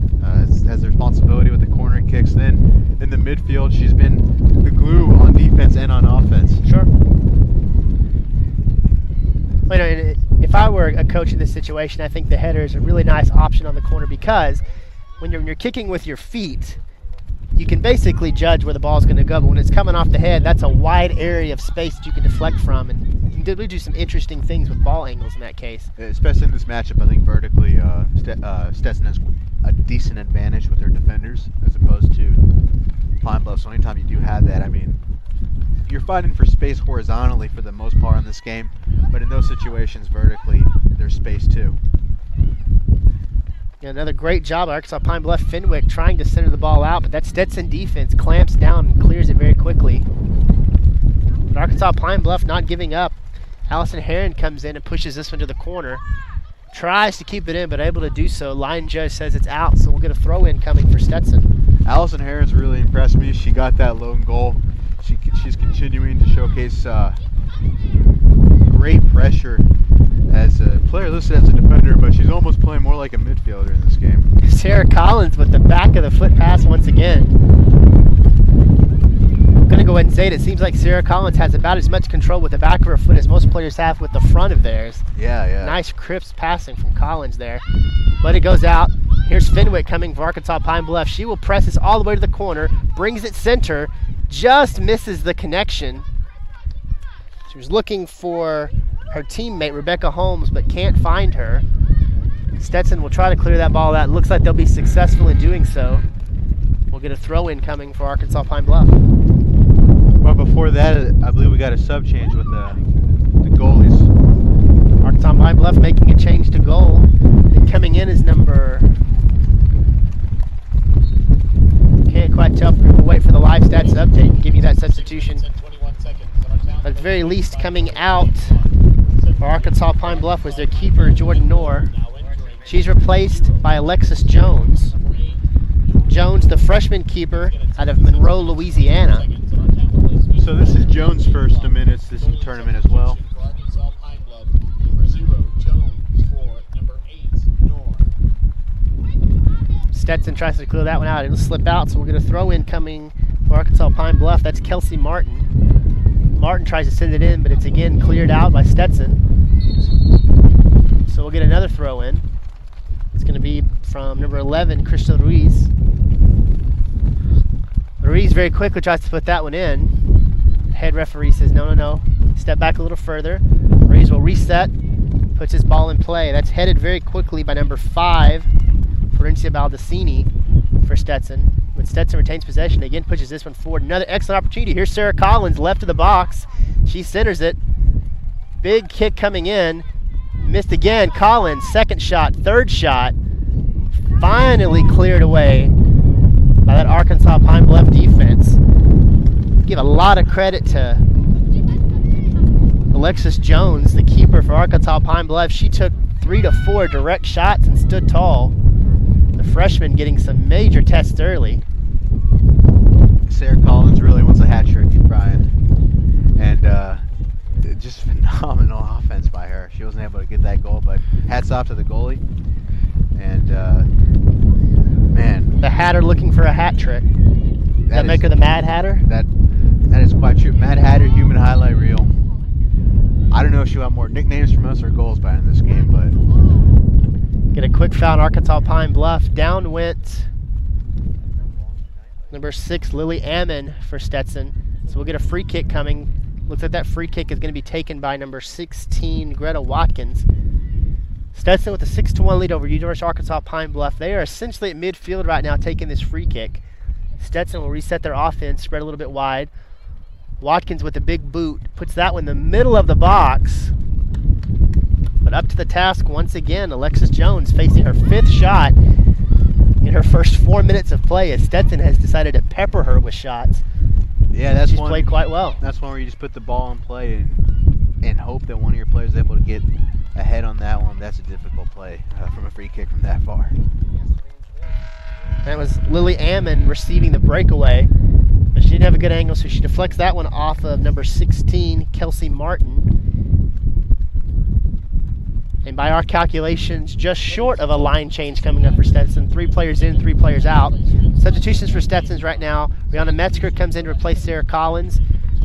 Has the responsibility with the corner kicks. Then in the midfield, she's been the glue on defense and on offense. Sure. Well, you know, if I were a coach in this situation, I think the header is a really nice option on the corner, because when you're kicking with your feet, you can basically judge where the ball's going to go. But when it's coming off the head, that's a wide area of space that you can deflect from, and you can really do some interesting things with ball angles in that case. Especially in this matchup, I think vertically, Stetson has a decent advantage with their defenders as opposed to Pine Bluff. So anytime you do have that, I mean, you're fighting for space horizontally for the most part in this game, but in those situations vertically, there's space too. Yeah, another great job by Arkansas Pine Bluff. Fenwick trying to center the ball out, but that Stetson defense clamps down and clears it very quickly. But Arkansas Pine Bluff not giving up. Allison Heron comes in and pushes this one to the corner. Tries to keep it in, but able to do so. Line judge says it's out, so we'll get a throw in coming for Stetson. Allison Heron's really impressed me. She got that lone goal. She's continuing to showcase great pressure as a player listed as a defender, but she's almost playing more like a midfielder in this game. Sarah Collins with the back of the foot pass once again. I'm going to go ahead and say it. It seems like Sarah Collins has about as much control with the back of her foot as most players have with the front of theirs. Yeah. Nice crisp passing from Collins there. But it goes out. Here's Fenwick coming for Arkansas Pine Bluff. She will press this all the way to the corner, brings it center, just misses the connection. She was looking for her teammate, Rebecca Holmes, but can't find her. Stetson will try to clear that ball out. It looks like they'll be successful in doing so. We'll get a throw-in coming for Arkansas Pine Bluff. But before that, I believe we got a sub change with the goalies. Arkansas Pine Bluff making a change to goal. And coming in is number... Can't quite tell. We'll wait for the live stats update and give you that substitution. At the very least, coming out for Arkansas Pine Bluff was their keeper, Jordan Knorr. She's replaced by Alexis Jones. Jones, the freshman keeper out of Monroe, Louisiana. So this is Jones' first minutes this tournament as well. Stetson tries to clear that one out. It'll slip out, so we're going to throw in coming for Arkansas Pine Bluff. That's Kelsey Martin. Martin tries to send it in, but it's again cleared out by Stetson. So we'll get another throw in. It's going to be from number 11, Crystal Ruiz. Ruiz very quickly tries to put that one in. The head referee says, no, no, no. Step back a little further. Ruiz will reset, puts his ball in play. That's headed very quickly by number 5, Florencia Baldacini for Stetson. When Stetson retains possession, again pushes this one forward. Another excellent opportunity. Here's Sarah Collins, left of the box. She centers it. Big kick coming in. Missed again. Collins, second shot, third shot. Finally cleared away by that Arkansas Pine Bluff defense. Give a lot of credit to Alexis Jones, the keeper for Arkansas Pine Bluff. She took 3 to 4 direct shots and stood tall. The freshman getting some major tests early. Sarah Collins really wants a hat trick, Brian. And just phenomenal offense by her. She wasn't able to get that goal, but hats off to the goalie. And man, the Hatter looking for a hat trick. Does that make her the Mad Hatter? That is quite true. Mad Hatter, human highlight reel. I don't know if she'll have more nicknames from us or goals by in this game, but get a quick foul on Arkansas Pine Bluff. Down went number 6, Lily Ammon for Stetson. So we'll get a free kick coming. Looks like that free kick is going to be taken by number 16, Greta Watkins. Stetson with a 6-1 lead over University of Arkansas Pine Bluff. They are essentially at midfield right now taking this free kick. Stetson will reset their offense, spread a little bit wide. Watkins with a big boot puts that one in the middle of the box. But up to the task once again, Alexis Jones facing her 5th shot in her first 4 minutes of play as Stetson has decided to pepper her with shots. Yeah, that's She's one, played quite well. That's one where you just put the ball in play and hope that one of your players is able to get ahead on that one. That's a difficult play from a free kick from that far. That was Lily Ammon receiving the breakaway, but she didn't have a good angle, so she deflects that one off of number 16, Kelsey Martin. And by our calculations, just short of a line change coming up for Stetson. 3 players in, 3 players out. Substitutions for Stetson's right now. Brianna Metzger comes in to replace Sarah Collins.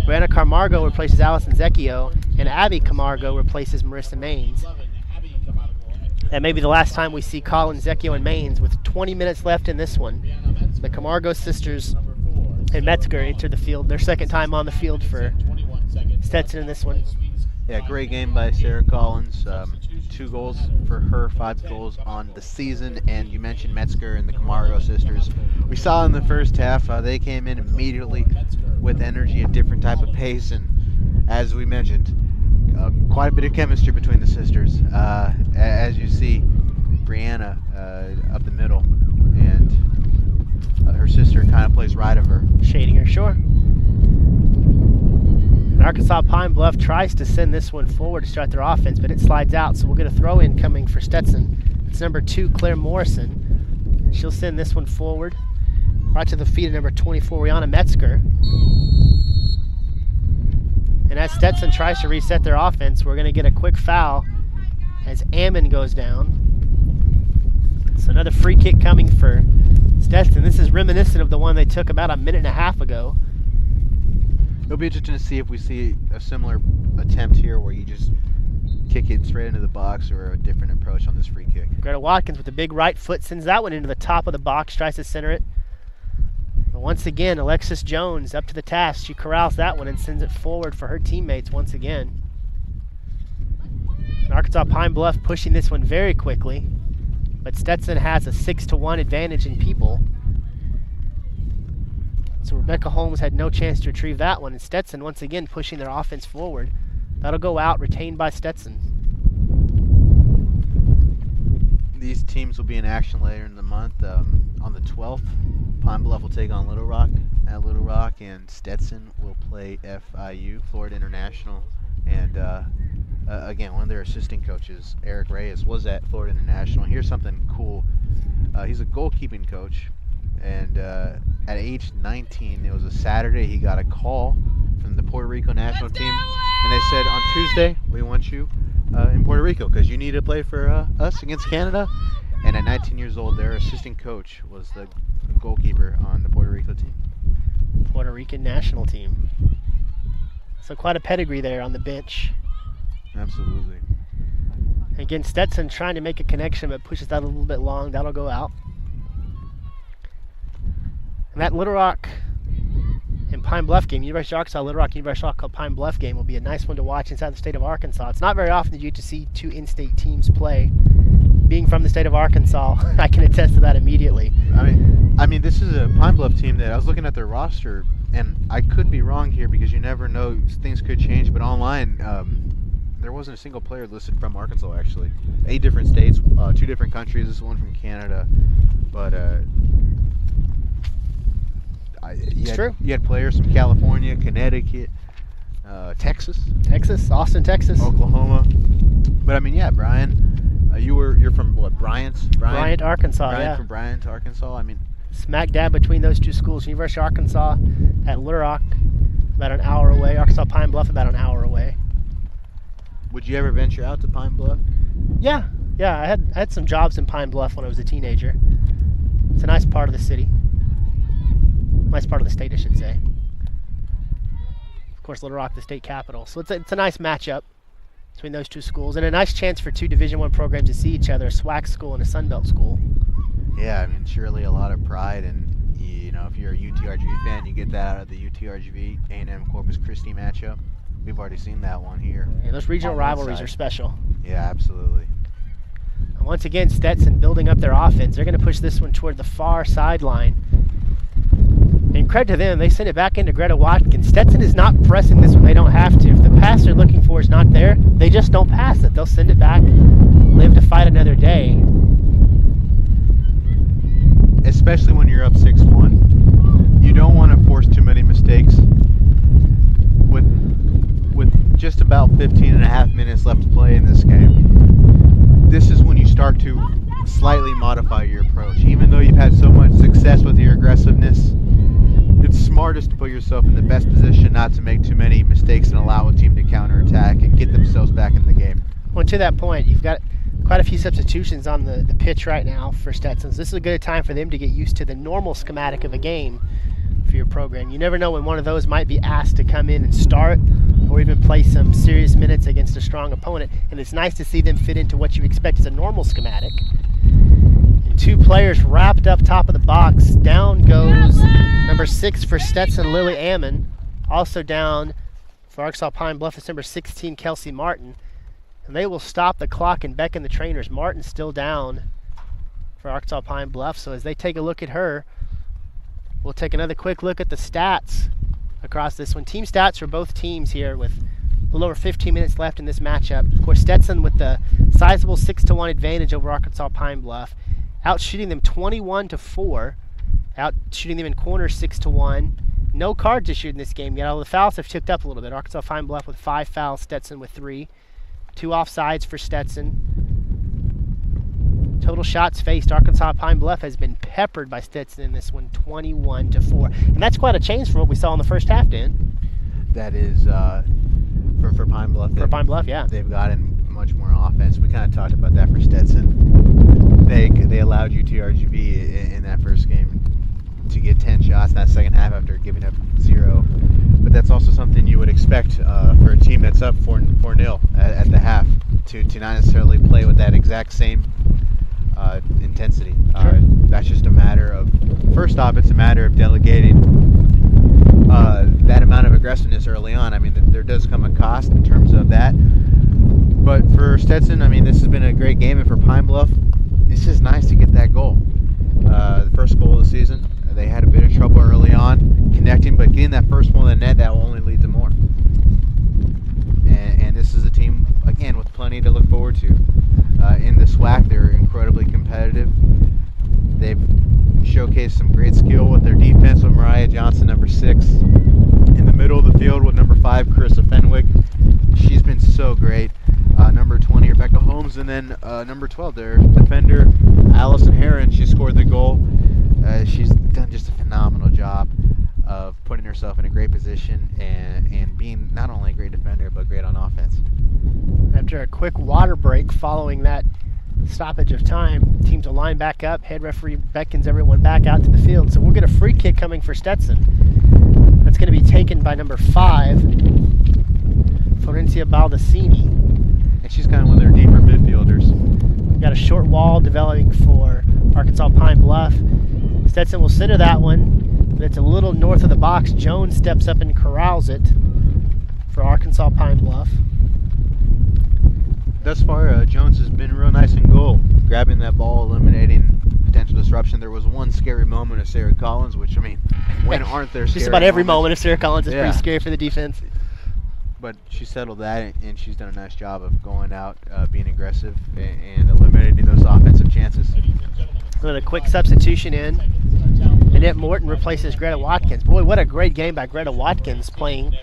Brianna Camargo replaces Allison Zecchio. And Abby Camargo replaces Marissa Maines. That may be the last time we see Collins, Zecchio, and Maines with 20 minutes left in this one. The Camargo sisters and Metzger enter the field. Their second time on the field for Stetson in this one. Yeah, great game by Sarah Collins. 2 goals for her, 5 goals on the season. And you mentioned Metzger and the Camargo sisters. We saw in the first half, they came in immediately with energy, a different type of pace. And as we mentioned, quite a bit of chemistry between the sisters. As you see, Brianna up the middle, and her sister kind of plays right of her. Shading her, sure. And Arkansas Pine Bluff tries to send this one forward to start their offense, but it slides out, so we'll get a throw-in coming for Stetson. It's number 2, Claire Morrison. She'll send this one forward, right to the feet of number 24, Brianna Metzger. And as Stetson tries to reset their offense, we're going to get a quick foul as Ammon goes down. So another free kick coming for Stetson. This is reminiscent of the one they took about a minute and a half ago. It'll be interesting to see if we see a similar attempt here where you just kick it straight into the box or a different approach on this free kick. Greta Watkins with a big right foot sends that one into the top of the box, tries to center it. But once again, Alexis Jones up to the task. She corrals that one and sends it forward for her teammates once again. And Arkansas Pine Bluff pushing this one very quickly, but Stetson has a 6-1 advantage in people. So Rebecca Holmes had no chance to retrieve that one, and Stetson once again pushing their offense forward. That'll go out, retained by Stetson. These teams will be in action later in the month. On the 12th, Pine Bluff will take on Little Rock at Little Rock, and Stetson will play FIU, Florida International. And again, one of their assistant coaches, Eric Reyes, was at Florida International. Here's something cool. He's a goalkeeping coach, and at age 19, it was a Saturday, he got a call from the Puerto Rico national team, and they said, on Tuesday, we want you in Puerto Rico because you need to play for us against Canada. And at 19 years old, their assistant coach was the goalkeeper on the Puerto Rico team. Puerto Rican national team. So quite a pedigree there on the bench. Absolutely. Again, Stetson trying to make a connection, but pushes that a little bit long. That'll go out. And that Little Rock and Pine Bluff game, University of Arkansas, Little Rock, University of Arkansas, Pine Bluff game will be a nice one to watch inside the state of Arkansas. It's not very often that you get to see two in-state teams play. Being from the state of Arkansas, I can attest to that immediately. I mean, this is a Pine Bluff team that I was looking at their roster, and I could be wrong here because you never know, things could change. But online, there wasn't a single player listed from Arkansas, actually. 8 different states, 2 different countries. This is one from Canada, but you had players from California, Connecticut, Texas, Austin, Texas, Oklahoma. But I mean, yeah, Brian. You're from what? Bryant, Arkansas. Bryant, from Bryant, Arkansas. I mean, smack dab between those two schools. University of Arkansas at Little Rock, about an hour away. Arkansas Pine Bluff, about an hour away. Would you ever venture out to Pine Bluff? Yeah. I had some jobs in Pine Bluff when I was a teenager. It's a nice part of the city. Nice part of the state, I should say. Of course, Little Rock, the state capital. So it's a nice matchup between those two schools, and a nice chance for 2 Division I programs to see each other, a SWAC school and a Sunbelt school. Yeah, I mean, surely a lot of pride, and you know, if you're a UTRGV fan, you get that out of the UTRGV A&M Corpus Christi matchup. We've already seen that one here. Yeah, those regional rivalries are special. Yeah, absolutely. And once again, Stetson building up their offense. They're going to push this one toward the far sideline. And credit to them, they send it back into Greta Watkins. Stetson is not pressing this when they don't have to. If the pass they're looking for is not there, they just don't pass it. They'll send it back, live to fight another day. Especially when you're up 6-1. You don't want to force too many mistakes. With just about 15 and a half minutes left to play in this game, this is when you start to slightly modify your approach. Even though you've had so much success with your aggressiveness, it's smartest to put yourself in the best position not to make too many mistakes and allow a team to counterattack and get themselves back in the game. Well, to that point, you've got quite a few substitutions on the pitch right now for Stetson. This is a good time for them to get used to the normal schematic of a game for your program. You never know when one of those might be asked to come in and start or even play some serious minutes against a strong opponent, and it's nice to see them fit into what you expect as a normal schematic. And 2 players wrapped up top of the box. Down goes number 6 for Stetson, Lily Ammon. Also down for Arkansas Pine Bluff is number 16, Kelsey Martin. And they will stop the clock and beckon the trainers. Martin's still down for Arkansas Pine Bluff, so as they take a look at her, we'll take another quick look at the stats across this one. Team stats for both teams here with a little over 15 minutes left in this matchup. Of course, Stetson with the sizable 6-1 advantage over Arkansas Pine Bluff, out shooting them 21-4, out shooting them in corners 6-1. No cards issued in this game yet, although the fouls have ticked up a little bit. Arkansas Pine Bluff with 5 fouls, Stetson with 3. 2 offsides for Stetson. Total shots faced, Arkansas Pine Bluff has been peppered by Stetson in this one, 21-4. And that's quite a change from what we saw in the first half, Dan. That is for Pine Bluff. For Pine Bluff, yeah. They've gotten much more offense. We kind of talked about that for Stetson. They allowed UTRGV in that first game to get 10 shots in that second half after giving up 0. But that's also something you would expect for a team that's up 4-0 at the half to not necessarily play with that exact same intensity. Sure. That's just a matter of, first off, it's a matter of delegating that amount of aggressiveness early on. I mean, there does come a cost in terms of that. But for Stetson, I mean, this has been a great game, and for Pine Bluff, it's just nice to get that goal. The first goal of the season, they had a bit of trouble early on connecting, but getting that first one in the net, that will only lead to more. And this is a team, again, with plenty to look forward to. In the SWAC, they're incredibly competitive. showcased some great skill with their defense with Mariah Johnson, number 6. In the middle of the field with number 5, Carissa Fenwick. She's been so great. Number 20, Rebecca Holmes, and then number 12, their defender, Allison Heron. She scored the goal. She's done just a phenomenal job of putting herself in a great position and being not only a great defender, but great on offense. After a quick water break following that stoppage of time, teams will line back up. Head referee beckons everyone back out to the field. So we'll get a free kick coming for Stetson. That's going to be taken by number 5, Florencia Baldacini. And she's kind of one of their deeper midfielders. We've got a short wall developing for Arkansas Pine Bluff. Stetson will center that one, but it's a little north of the box. Jones steps up and corrals it for Arkansas Pine Bluff. Thus far, Jones has been real nice in goal, grabbing that ball, eliminating potential disruption. There was one scary moment of Sarah Collins, which, I mean, when aren't there scary Just about every moments? moment of Sarah Collins is pretty scary for the defense. But she settled that, and she's done a nice job of going out, being aggressive, and eliminating those offensive chances. With a quick substitution in, Annette Morton replaces Greta Watkins. Boy, what a great game by Greta Watkins, playing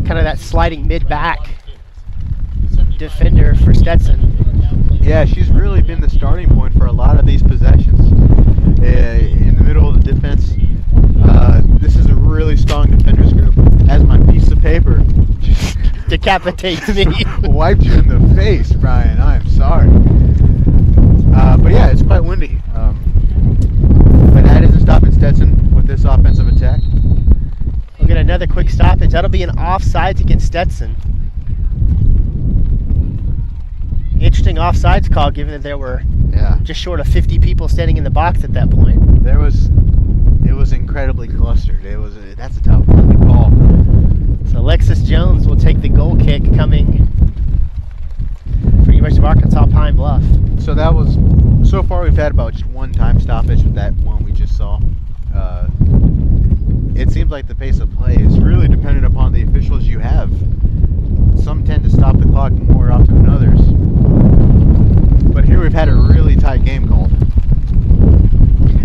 kind of that sliding mid-back defender for Stetson. Yeah, she's really been the starting point for a lot of these possessions. In the middle of the defense, this is a really strong defenders group. As my piece of paper just decapitates me. Wiped you in the face, Brian. I'm sorry. But yeah, it's quite windy. But that isn't stopping Stetson with this offensive attack. We'll get another quick stoppage. That'll be an offsides against Stetson. Interesting offsides call, given that there were just short of 50 people standing in the box at that point. It was incredibly clustered. That's a tough one to call. So Alexis Jones will take the goal kick coming for University of Arkansas Pine Bluff. So far we've had about just one time stoppage with that one we just saw. It seems like the pace of play is really dependent upon the officials you have. Some tend to stop the clock more often than others. But here we've had a really tight game called.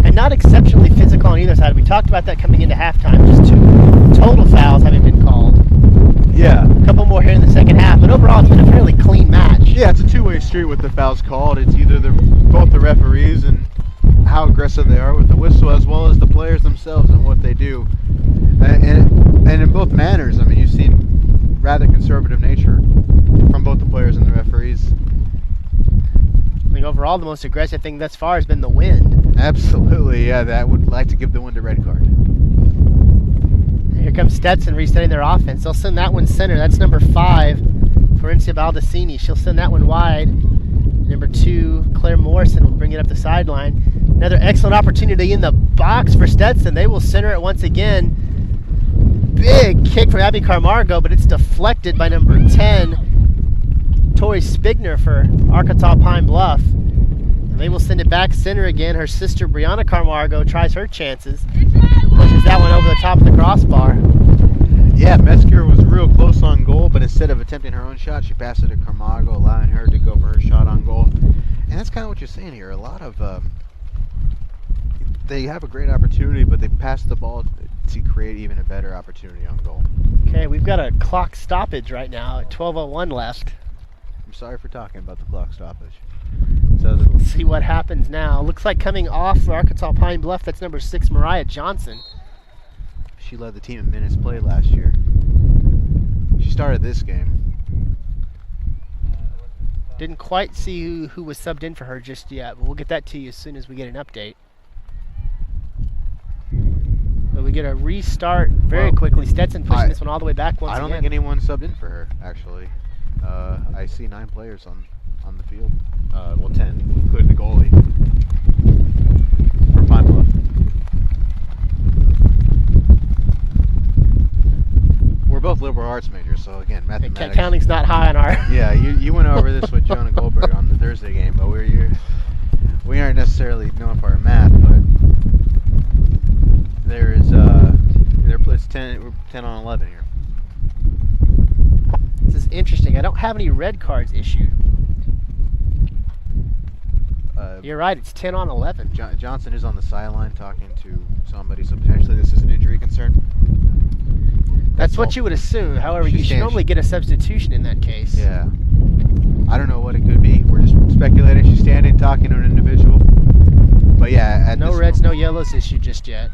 And not exceptionally physical on either side. We talked about that coming into halftime. Just 2 total fouls having been called. Yeah. A couple more here in the second half, but overall it's been a fairly clean match. Yeah, it's a two-way street with the fouls called. It's either both the referees and how aggressive they are with the whistle, as well as the players themselves and what they do. And in both manners, I mean, you've seen rather conservative nature from both the players and the referees. I mean, overall, the most aggressive thing thus far has been the wind. Absolutely, yeah. That would like to give the wind a red card. And here comes Stetson resetting their offense. They'll send that one center. That's number 5, Florencia Baldacini. She'll send that one wide. Number 2, Claire Morrison will bring it up the sideline. Another excellent opportunity in the box for Stetson. They will center it once again. Big kick from Abby Carmargo, but it's deflected by number 10, Tori Spigner for Arkansas Pine Bluff. And they will send it back center again. Her sister Brianna Carmargo tries her chances. Pushes that one over the top of the crossbar. Yeah, Metzger was real close on goal, but instead of attempting her own shot, she passed it to Carmargo, allowing her to go for her shot on goal. And that's kind of what you're saying here. A lot of they have a great opportunity, but they pass the ball to create even a better opportunity on goal. Okay, we've got a clock stoppage right now at 12:01 left. I'm sorry for talking about the clock stoppage. So we'll see what happens now. Looks like coming off for Arkansas Pine Bluff, that's number 6, Mariah Johnson. She led the team in minutes played last year. She started this game. Didn't quite see who was subbed in for her just yet, but we'll get that to you as soon as we get an update. But we get a restart very quickly. Stetson pushing this one all the way back once again. I don't think anyone subbed in for her, actually. I see 9 players on the field. Well, 10, including the goalie. For Pine Bluff. We're both liberal arts majors, so again, mathematics. Counting's not high on our... Yeah, you went over this with Jonah Goldberg on the Thursday game, but we aren't necessarily known for our math, but there is it's 10 on 11 here. This is interesting. I don't have any red cards issued. You're right, it's 10 on 11. Johnson is on the sideline talking to somebody, so potentially this is an injury concern. That's what you would assume. However, you should normally get a substitution in that case. Yeah. I don't know what it could be. We're just speculating. She's standing, talking to an individual. But yeah, no reds, no yellows issue just yet.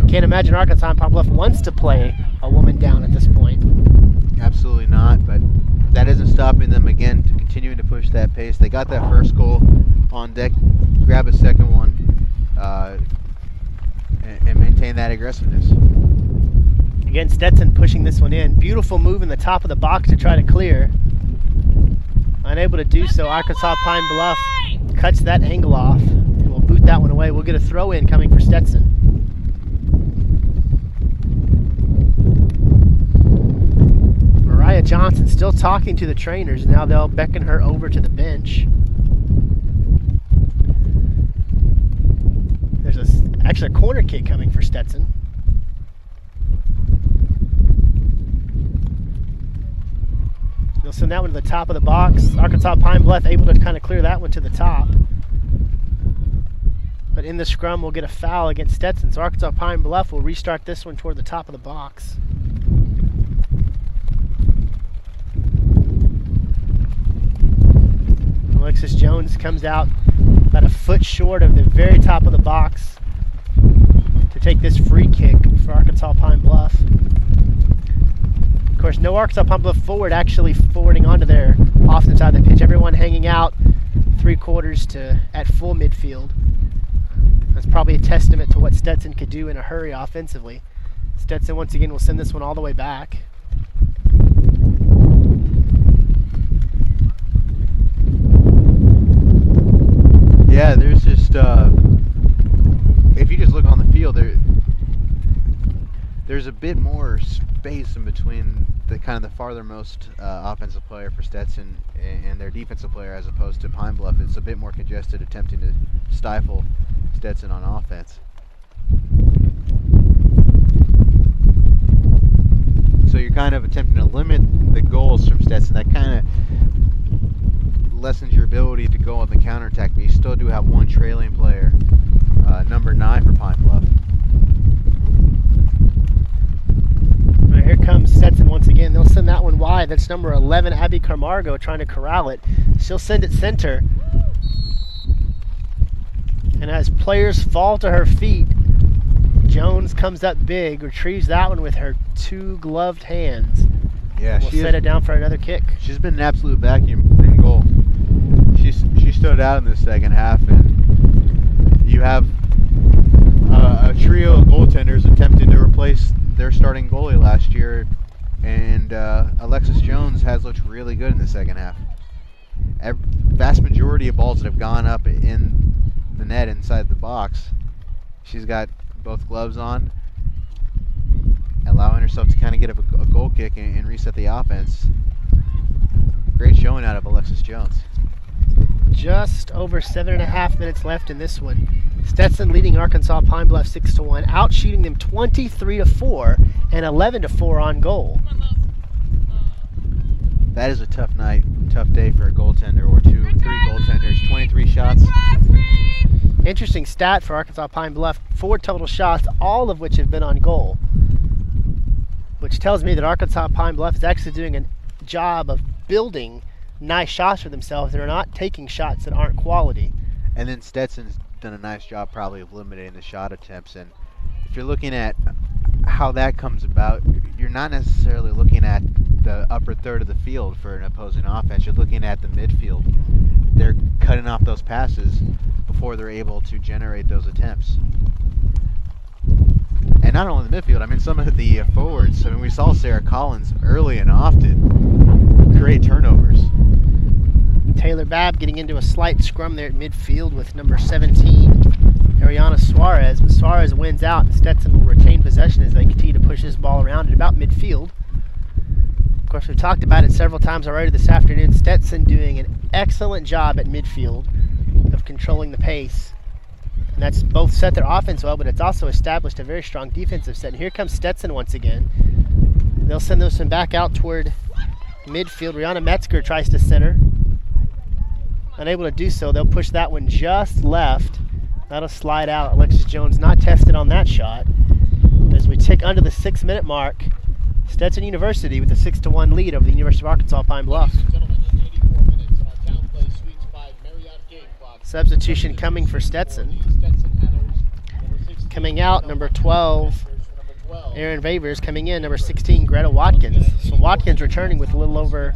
Can't imagine Arkansas and Pine Bluff wants to play a woman down at this point. Absolutely not, but that isn't stopping them again to continuing to push that pace. They got that first goal on deck, grab a second one, and maintain that aggressiveness. Again, Stetson pushing this one in. Beautiful move in the top of the box to try to clear. Unable to do so, Arkansas Pine Bluff cuts that angle off and will boot that one away. We'll get a throw in coming for Stetson. Mariah Johnson still talking to the trainers. Now they'll beckon her over to the bench. There's actually a corner kick coming for Stetson. They'll send that one to the top of the box. Arkansas Pine Bluff able to kind of clear that one to the top. But in the scrum, we'll get a foul against Stetson. So Arkansas Pine Bluff will restart this one toward the top of the box. Alexis Jones comes out about a foot short of the very top of the box to take this free kick for Arkansas Pine Bluff. Of course, no Arkansas Pine Bluff forward actually forwarding onto their offensive side of the pitch. Everyone hanging out 3/4 to at full midfield. That's probably a testament to what Stetson could do in a hurry offensively. Stetson once again will send this one all the way back. Yeah, there's just if you just look on the field, there's a bit more space in between the kind of the farthermost offensive player for Stetson and their defensive player, as opposed to Pine Bluff. It's a bit more congested, attempting to stifle Stetson on offense. So you're kind of attempting to limit the goals from Stetson. That kind of lessens your ability to go on the counterattack, but you still do have one trailing player, number 9 for Pine Bluff. Right, here comes Stetson once again. They'll send that one wide. That's number 11, Abby Camargo, trying to corral it. She'll send it center. And as players fall to her feet, Jones comes up big, retrieves that one with her 2 gloved hands. Yeah, we'll set it down for another kick. She's been an absolute vacuum in goal. She stood out in the second half, and you have a trio of goaltenders attempting to replace their starting goalie last year, and Alexis Jones has looked really good in the second half. Vast majority of balls that have gone up in the net inside the box, she's got both gloves on, allowing herself to kind of get a goal kick and reset the offense. Great showing out of Alexis Jones. Just over 7.5 minutes left in this one. Stetson leading Arkansas Pine Bluff 6-1, out shooting them 23-4 and 11-4 on goal. That is a tough night, tough day for a goaltender, or 2, 3 goaltenders. 23 shots. Interesting stat for Arkansas Pine Bluff: 4 total shots, all of which have been on goal, which tells me that Arkansas Pine Bluff is actually doing a job of building nice shots for themselves. They're not taking shots that aren't quality. And then Stetson's done a nice job probably of limiting the shot attempts. And if you're looking at how that comes about, you're not necessarily looking at the upper third of the field for an opposing offense. You're looking at the midfield. They're cutting off those passes before they're able to generate those attempts. And not only the midfield, I mean some of the forwards. I mean, we saw Sarah Collins early and often create turnovers. Taylor Babb getting into a slight scrum there at midfield with number 17, Ariana Suarez. But Suarez wins out, and Stetson will retain possession as they continue to push this ball around at about midfield. Of course, we've talked about it several times already this afternoon. Stetson doing an excellent job at midfield of controlling the pace. And that's both set their offense well, but it's also established a very strong defensive set. And here comes Stetson once again. They'll send this one back out toward Midfield, Rihanna Metzger tries to center. Unable to do so, they'll push that one just left. That'll slide out. Alexis Jones not tested on that shot. As we tick under the 6-minute mark, Stetson University with a 6-1 lead over the University of Arkansas Pine Bluff. Substitution coming for Stetson. Coming out, number 12, Aaron Vavers. Coming in, number 16, Greta Watkins. So Watkins returning with a little over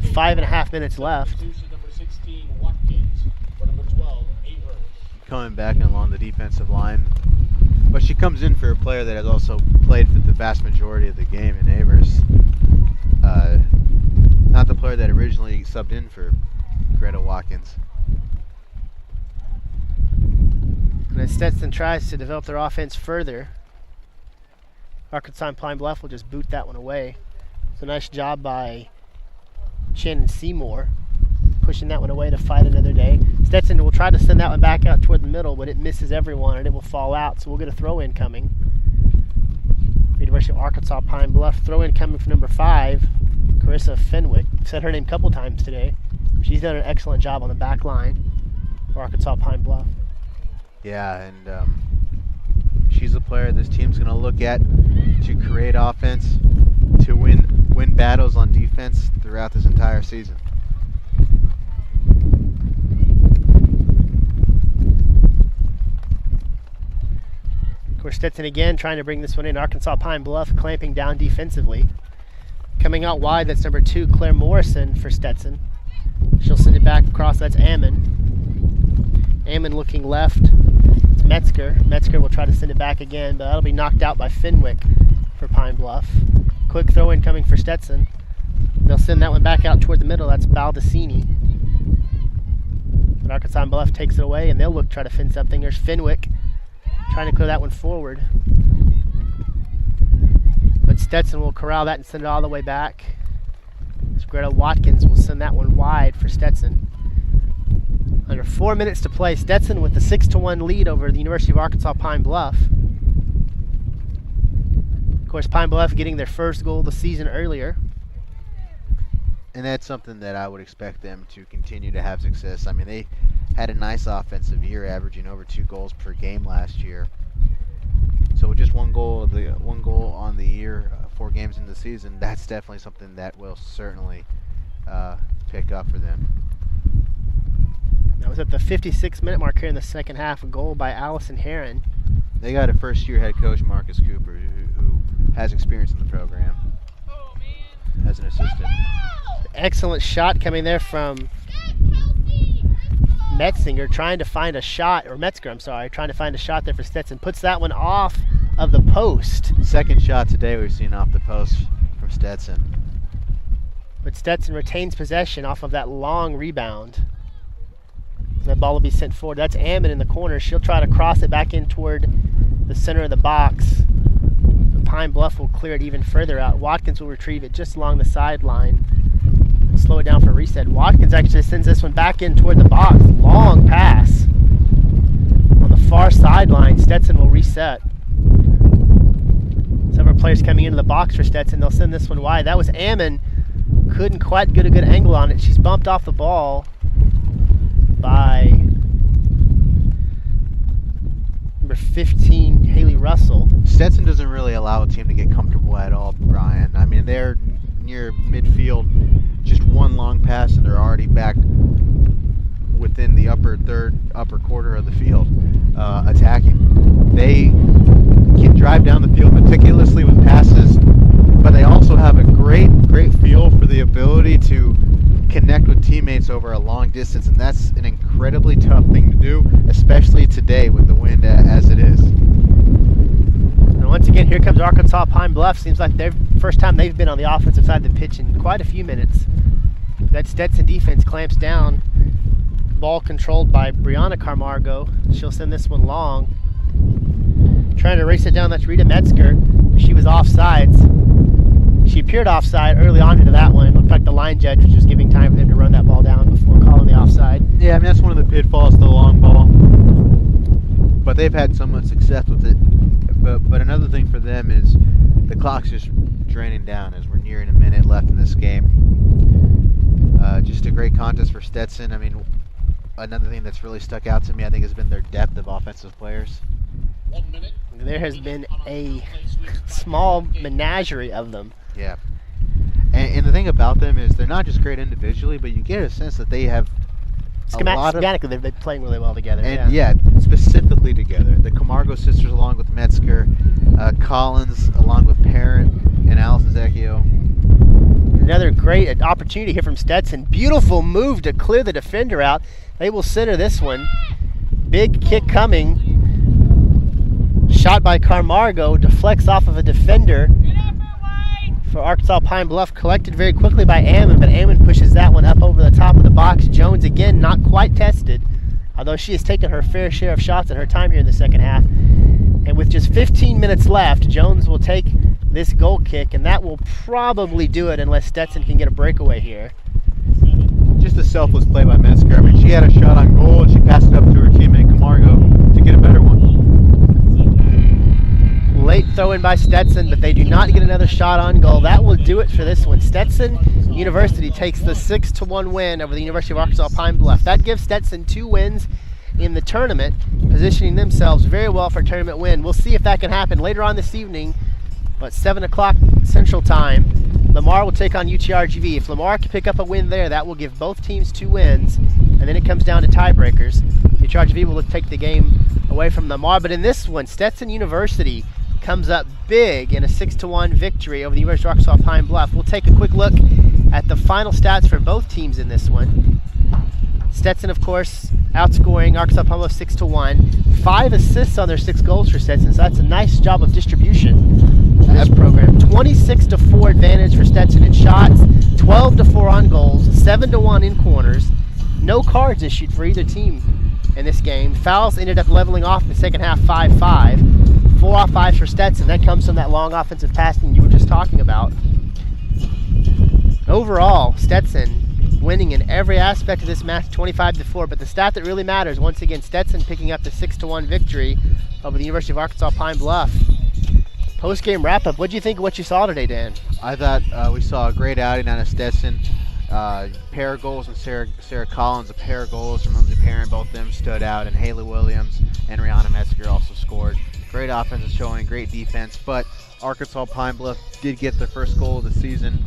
5.5 minutes left. Coming back along the defensive line. But she comes in for a player that has also played for the vast majority of the game in Avers. Not the player that originally subbed in for Greta Watkins. And as Stetson tries to develop their offense further, Arkansas and Pine Bluff will just boot that one away. So nice job by Shannon Seymour, pushing that one away to fight another day. Stetson will try to send that one back out toward the middle, but it misses everyone and it will fall out. So we'll get a throw in coming. University of Arkansas Pine Bluff. Throw in coming from number 5, Carissa Fenwick. Said her name a couple times today. She's done an excellent job on the back line for Arkansas Pine Bluff. Yeah, and she's a player this team's going to look at to create offense, to win battles on defense throughout this entire season. Of course, Stetson again trying to bring this one in. Arkansas Pine Bluff clamping down defensively. Coming out wide, that's number 2, Claire Morrison for Stetson. She'll send it back across, that's Ammon. Ammon looking left. It's Metzger. Metzger will try to send it back again, but that'll be knocked out by Fenwick for Pine Bluff. Quick throw in coming for Stetson. They'll send that one back out toward the middle. That's Baldacini. But Arkansas Bluff takes it away, and they'll look try to fin something. There's Fenwick trying to clear that one forward. But Stetson will corral that and send it all the way back. So Greta Watkins will send that one wide for Stetson. Under 4 minutes to play, Stetson with the 6-1 lead over the University of Arkansas Pine Bluff. Of course, Pine Bluff getting their first goal of the season earlier. And that's something that I would expect them to continue to have success. I mean, they had a nice offensive year, averaging over 2 goals per game last year. So with just one goal on the year, 4 games in the season, that's definitely something that will certainly pick up for them. That was at the 56-minute mark here in the second half. A goal by Allison Heron. They got a first-year head coach, Marcus Cooper, who has experience in the program as an assistant. Excellent shot coming there from Metzinger, trying to find a shot, or Metzger, I'm sorry, trying to find a shot there for Stetson. Puts that one off of the post. Second shot today we've seen off the post from Stetson. But Stetson retains possession off of that long rebound. That ball will be sent forward. That's Ammon in the corner. She'll try to cross it back in toward the center of the box. The Pine Bluff will clear it even further out. Watkins will retrieve it just along the sideline. Slow it down for a reset. Watkins actually sends this one back in toward the box. Long pass. On the far sideline, Stetson will reset. Several players coming into the box for Stetson. They'll send this one wide. That was Ammon. Couldn't quite get a good angle on it. She's bumped off the ball by number 15, Haley Russell. Stetson doesn't really allow a team to get comfortable at all, Brian. I mean, they're near midfield, just one long pass, and they're already back within the upper quarter of the field, attacking. They can drive down the field meticulously with passes, but they also have a great feel for the ability to connect with teammates over a long distance, and that's an incredibly tough thing to do, especially today with the wind as it is. And once again, here comes Arkansas Pine Bluff. Seems like their first time they've been on the offensive side of the pitch in quite a few minutes. That Stetson defense clamps down. Ball controlled by Brianna Camargo. She'll send this one long. Trying to race it down, that's Rita Metzger. She was offsides. She appeared offside early on into that one. It looked like the line judge was just giving time for them to run that ball down before calling the offside. Yeah, I mean, that's one of the pitfalls to the long ball. But they've had so much success with it. But another thing for them is the clock's just draining down as we're nearing a minute left in this game. Just a great contest for Stetson. I mean, another thing that's really stuck out to me, I think, has been their depth of offensive players. 1 minute. There has been a small menagerie of them. Yeah. And the thing about them is they're not just great individually, but you get a sense that they have Schematically, they've been playing really well together. And yeah, specifically together. The Camargo sisters along with Metzger, Collins along with Parent and Allison Zacchio. Another great opportunity here from Stetson. Beautiful move to clear the defender out. They will center this one. Big kick coming. Shot by Camargo, deflects off of a defender for Arkansas Pine Bluff, collected very quickly by Ammon, but Ammon pushes that one up over the top of the box. Jones again not quite tested, although she has taken her fair share of shots in her time here in the second half. And with just 15 minutes left, Jones will take this goal kick, and that will probably do it unless Stetson can get a breakaway here. Just a selfless play by Metzger. I mean, she had a shot on goal, and she passed it up to her teammate Camargo to get a better one. Late throw in by Stetson, but they do not get another shot on goal. That will do it for this one. Stetson University takes the 6-1 win over the University of Arkansas Pine Bluff. That gives Stetson 2 wins in the tournament, positioning themselves very well for a tournament win. We'll see if that can happen later on this evening, but 7 o'clock Central Time, Lamar will take on UTRGV. If Lamar can pick up a win there, that will give both teams 2 wins, and then it comes down to tiebreakers. UTRGV will take the game away from Lamar, but in this one, Stetson University comes up big in a 6-1 victory over the University of Arkansas Pine Bluff. We'll take a quick look at the final stats for both teams in this one. Stetson, of course, outscoring Arkansas Pine Bluff 6-1. 5 assists on their 6 goals for Stetson, so that's a nice job of distribution for this program. 26-4 advantage for Stetson in shots, 12-4 on goals, 7-1 in corners. No cards issued for either team in this game. Fouls ended up leveling off in the second half 5-5. 4 off 5 for Stetson. That comes from that long offensive passing you were just talking about. Overall, Stetson winning in every aspect of this match, 25-4. But the stat that really matters, once again, Stetson picking up the 6-1 victory over the University of Arkansas Pine Bluff. Post-game wrap-up. What do you think of what you saw today, Dan? I thought we saw a great outing out of Stetson. Pair of goals from Sarah Collins, a pair of goals from Lindsay Parent. Both of them stood out, and Haley Williams and Rihanna Metzger also scored. Great offensive showing, great defense, but Arkansas Pine Bluff did get their first goal of the season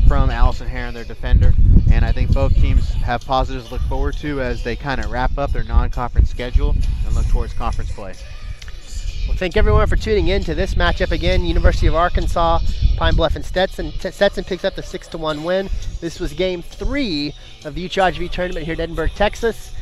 from Allison Heron, their defender, and I think both teams have positives to look forward to as they kind of wrap up their non-conference schedule and look towards conference play. Well, thank everyone for tuning in to this matchup again. University of Arkansas, Pine Bluff, and Stetson. Stetson picks up the 6-1 win. This was Game 3 of the UTRGV tournament here in Edinburgh, Texas.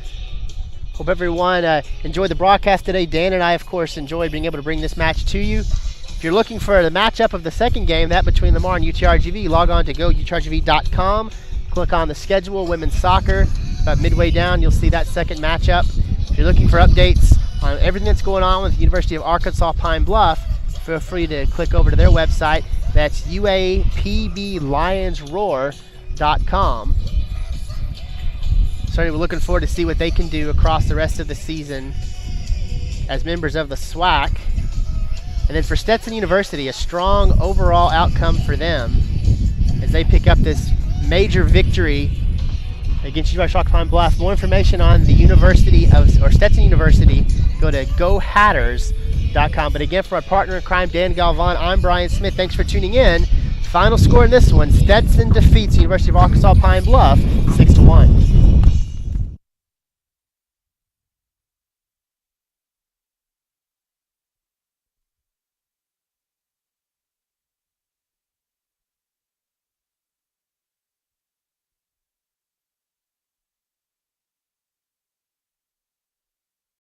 Hope everyone enjoyed the broadcast today. Dan and I, of course, enjoyed being able to bring this match to you. If you're looking for the matchup of the second game, that between Lamar and UTRGV, log on to goutrgv.com. Click on the schedule, women's soccer. About midway down, you'll see that second matchup. If you're looking for updates on everything that's going on with the University of Arkansas Pine Bluff, feel free to click over to their website. That's uapblionsroar.com. Certainly we're looking forward to see what they can do across the rest of the season as members of the SWAC. And then for Stetson University, a strong overall outcome for them as they pick up this major victory against University of Arkansas Pine Bluff. More information on the Stetson University, go to gohatters.com. But again, for our partner in crime, Dan Galvan, I'm Brian Smith. Thanks for tuning in. Final score in this one, Stetson defeats the University of Arkansas Pine Bluff 6-1.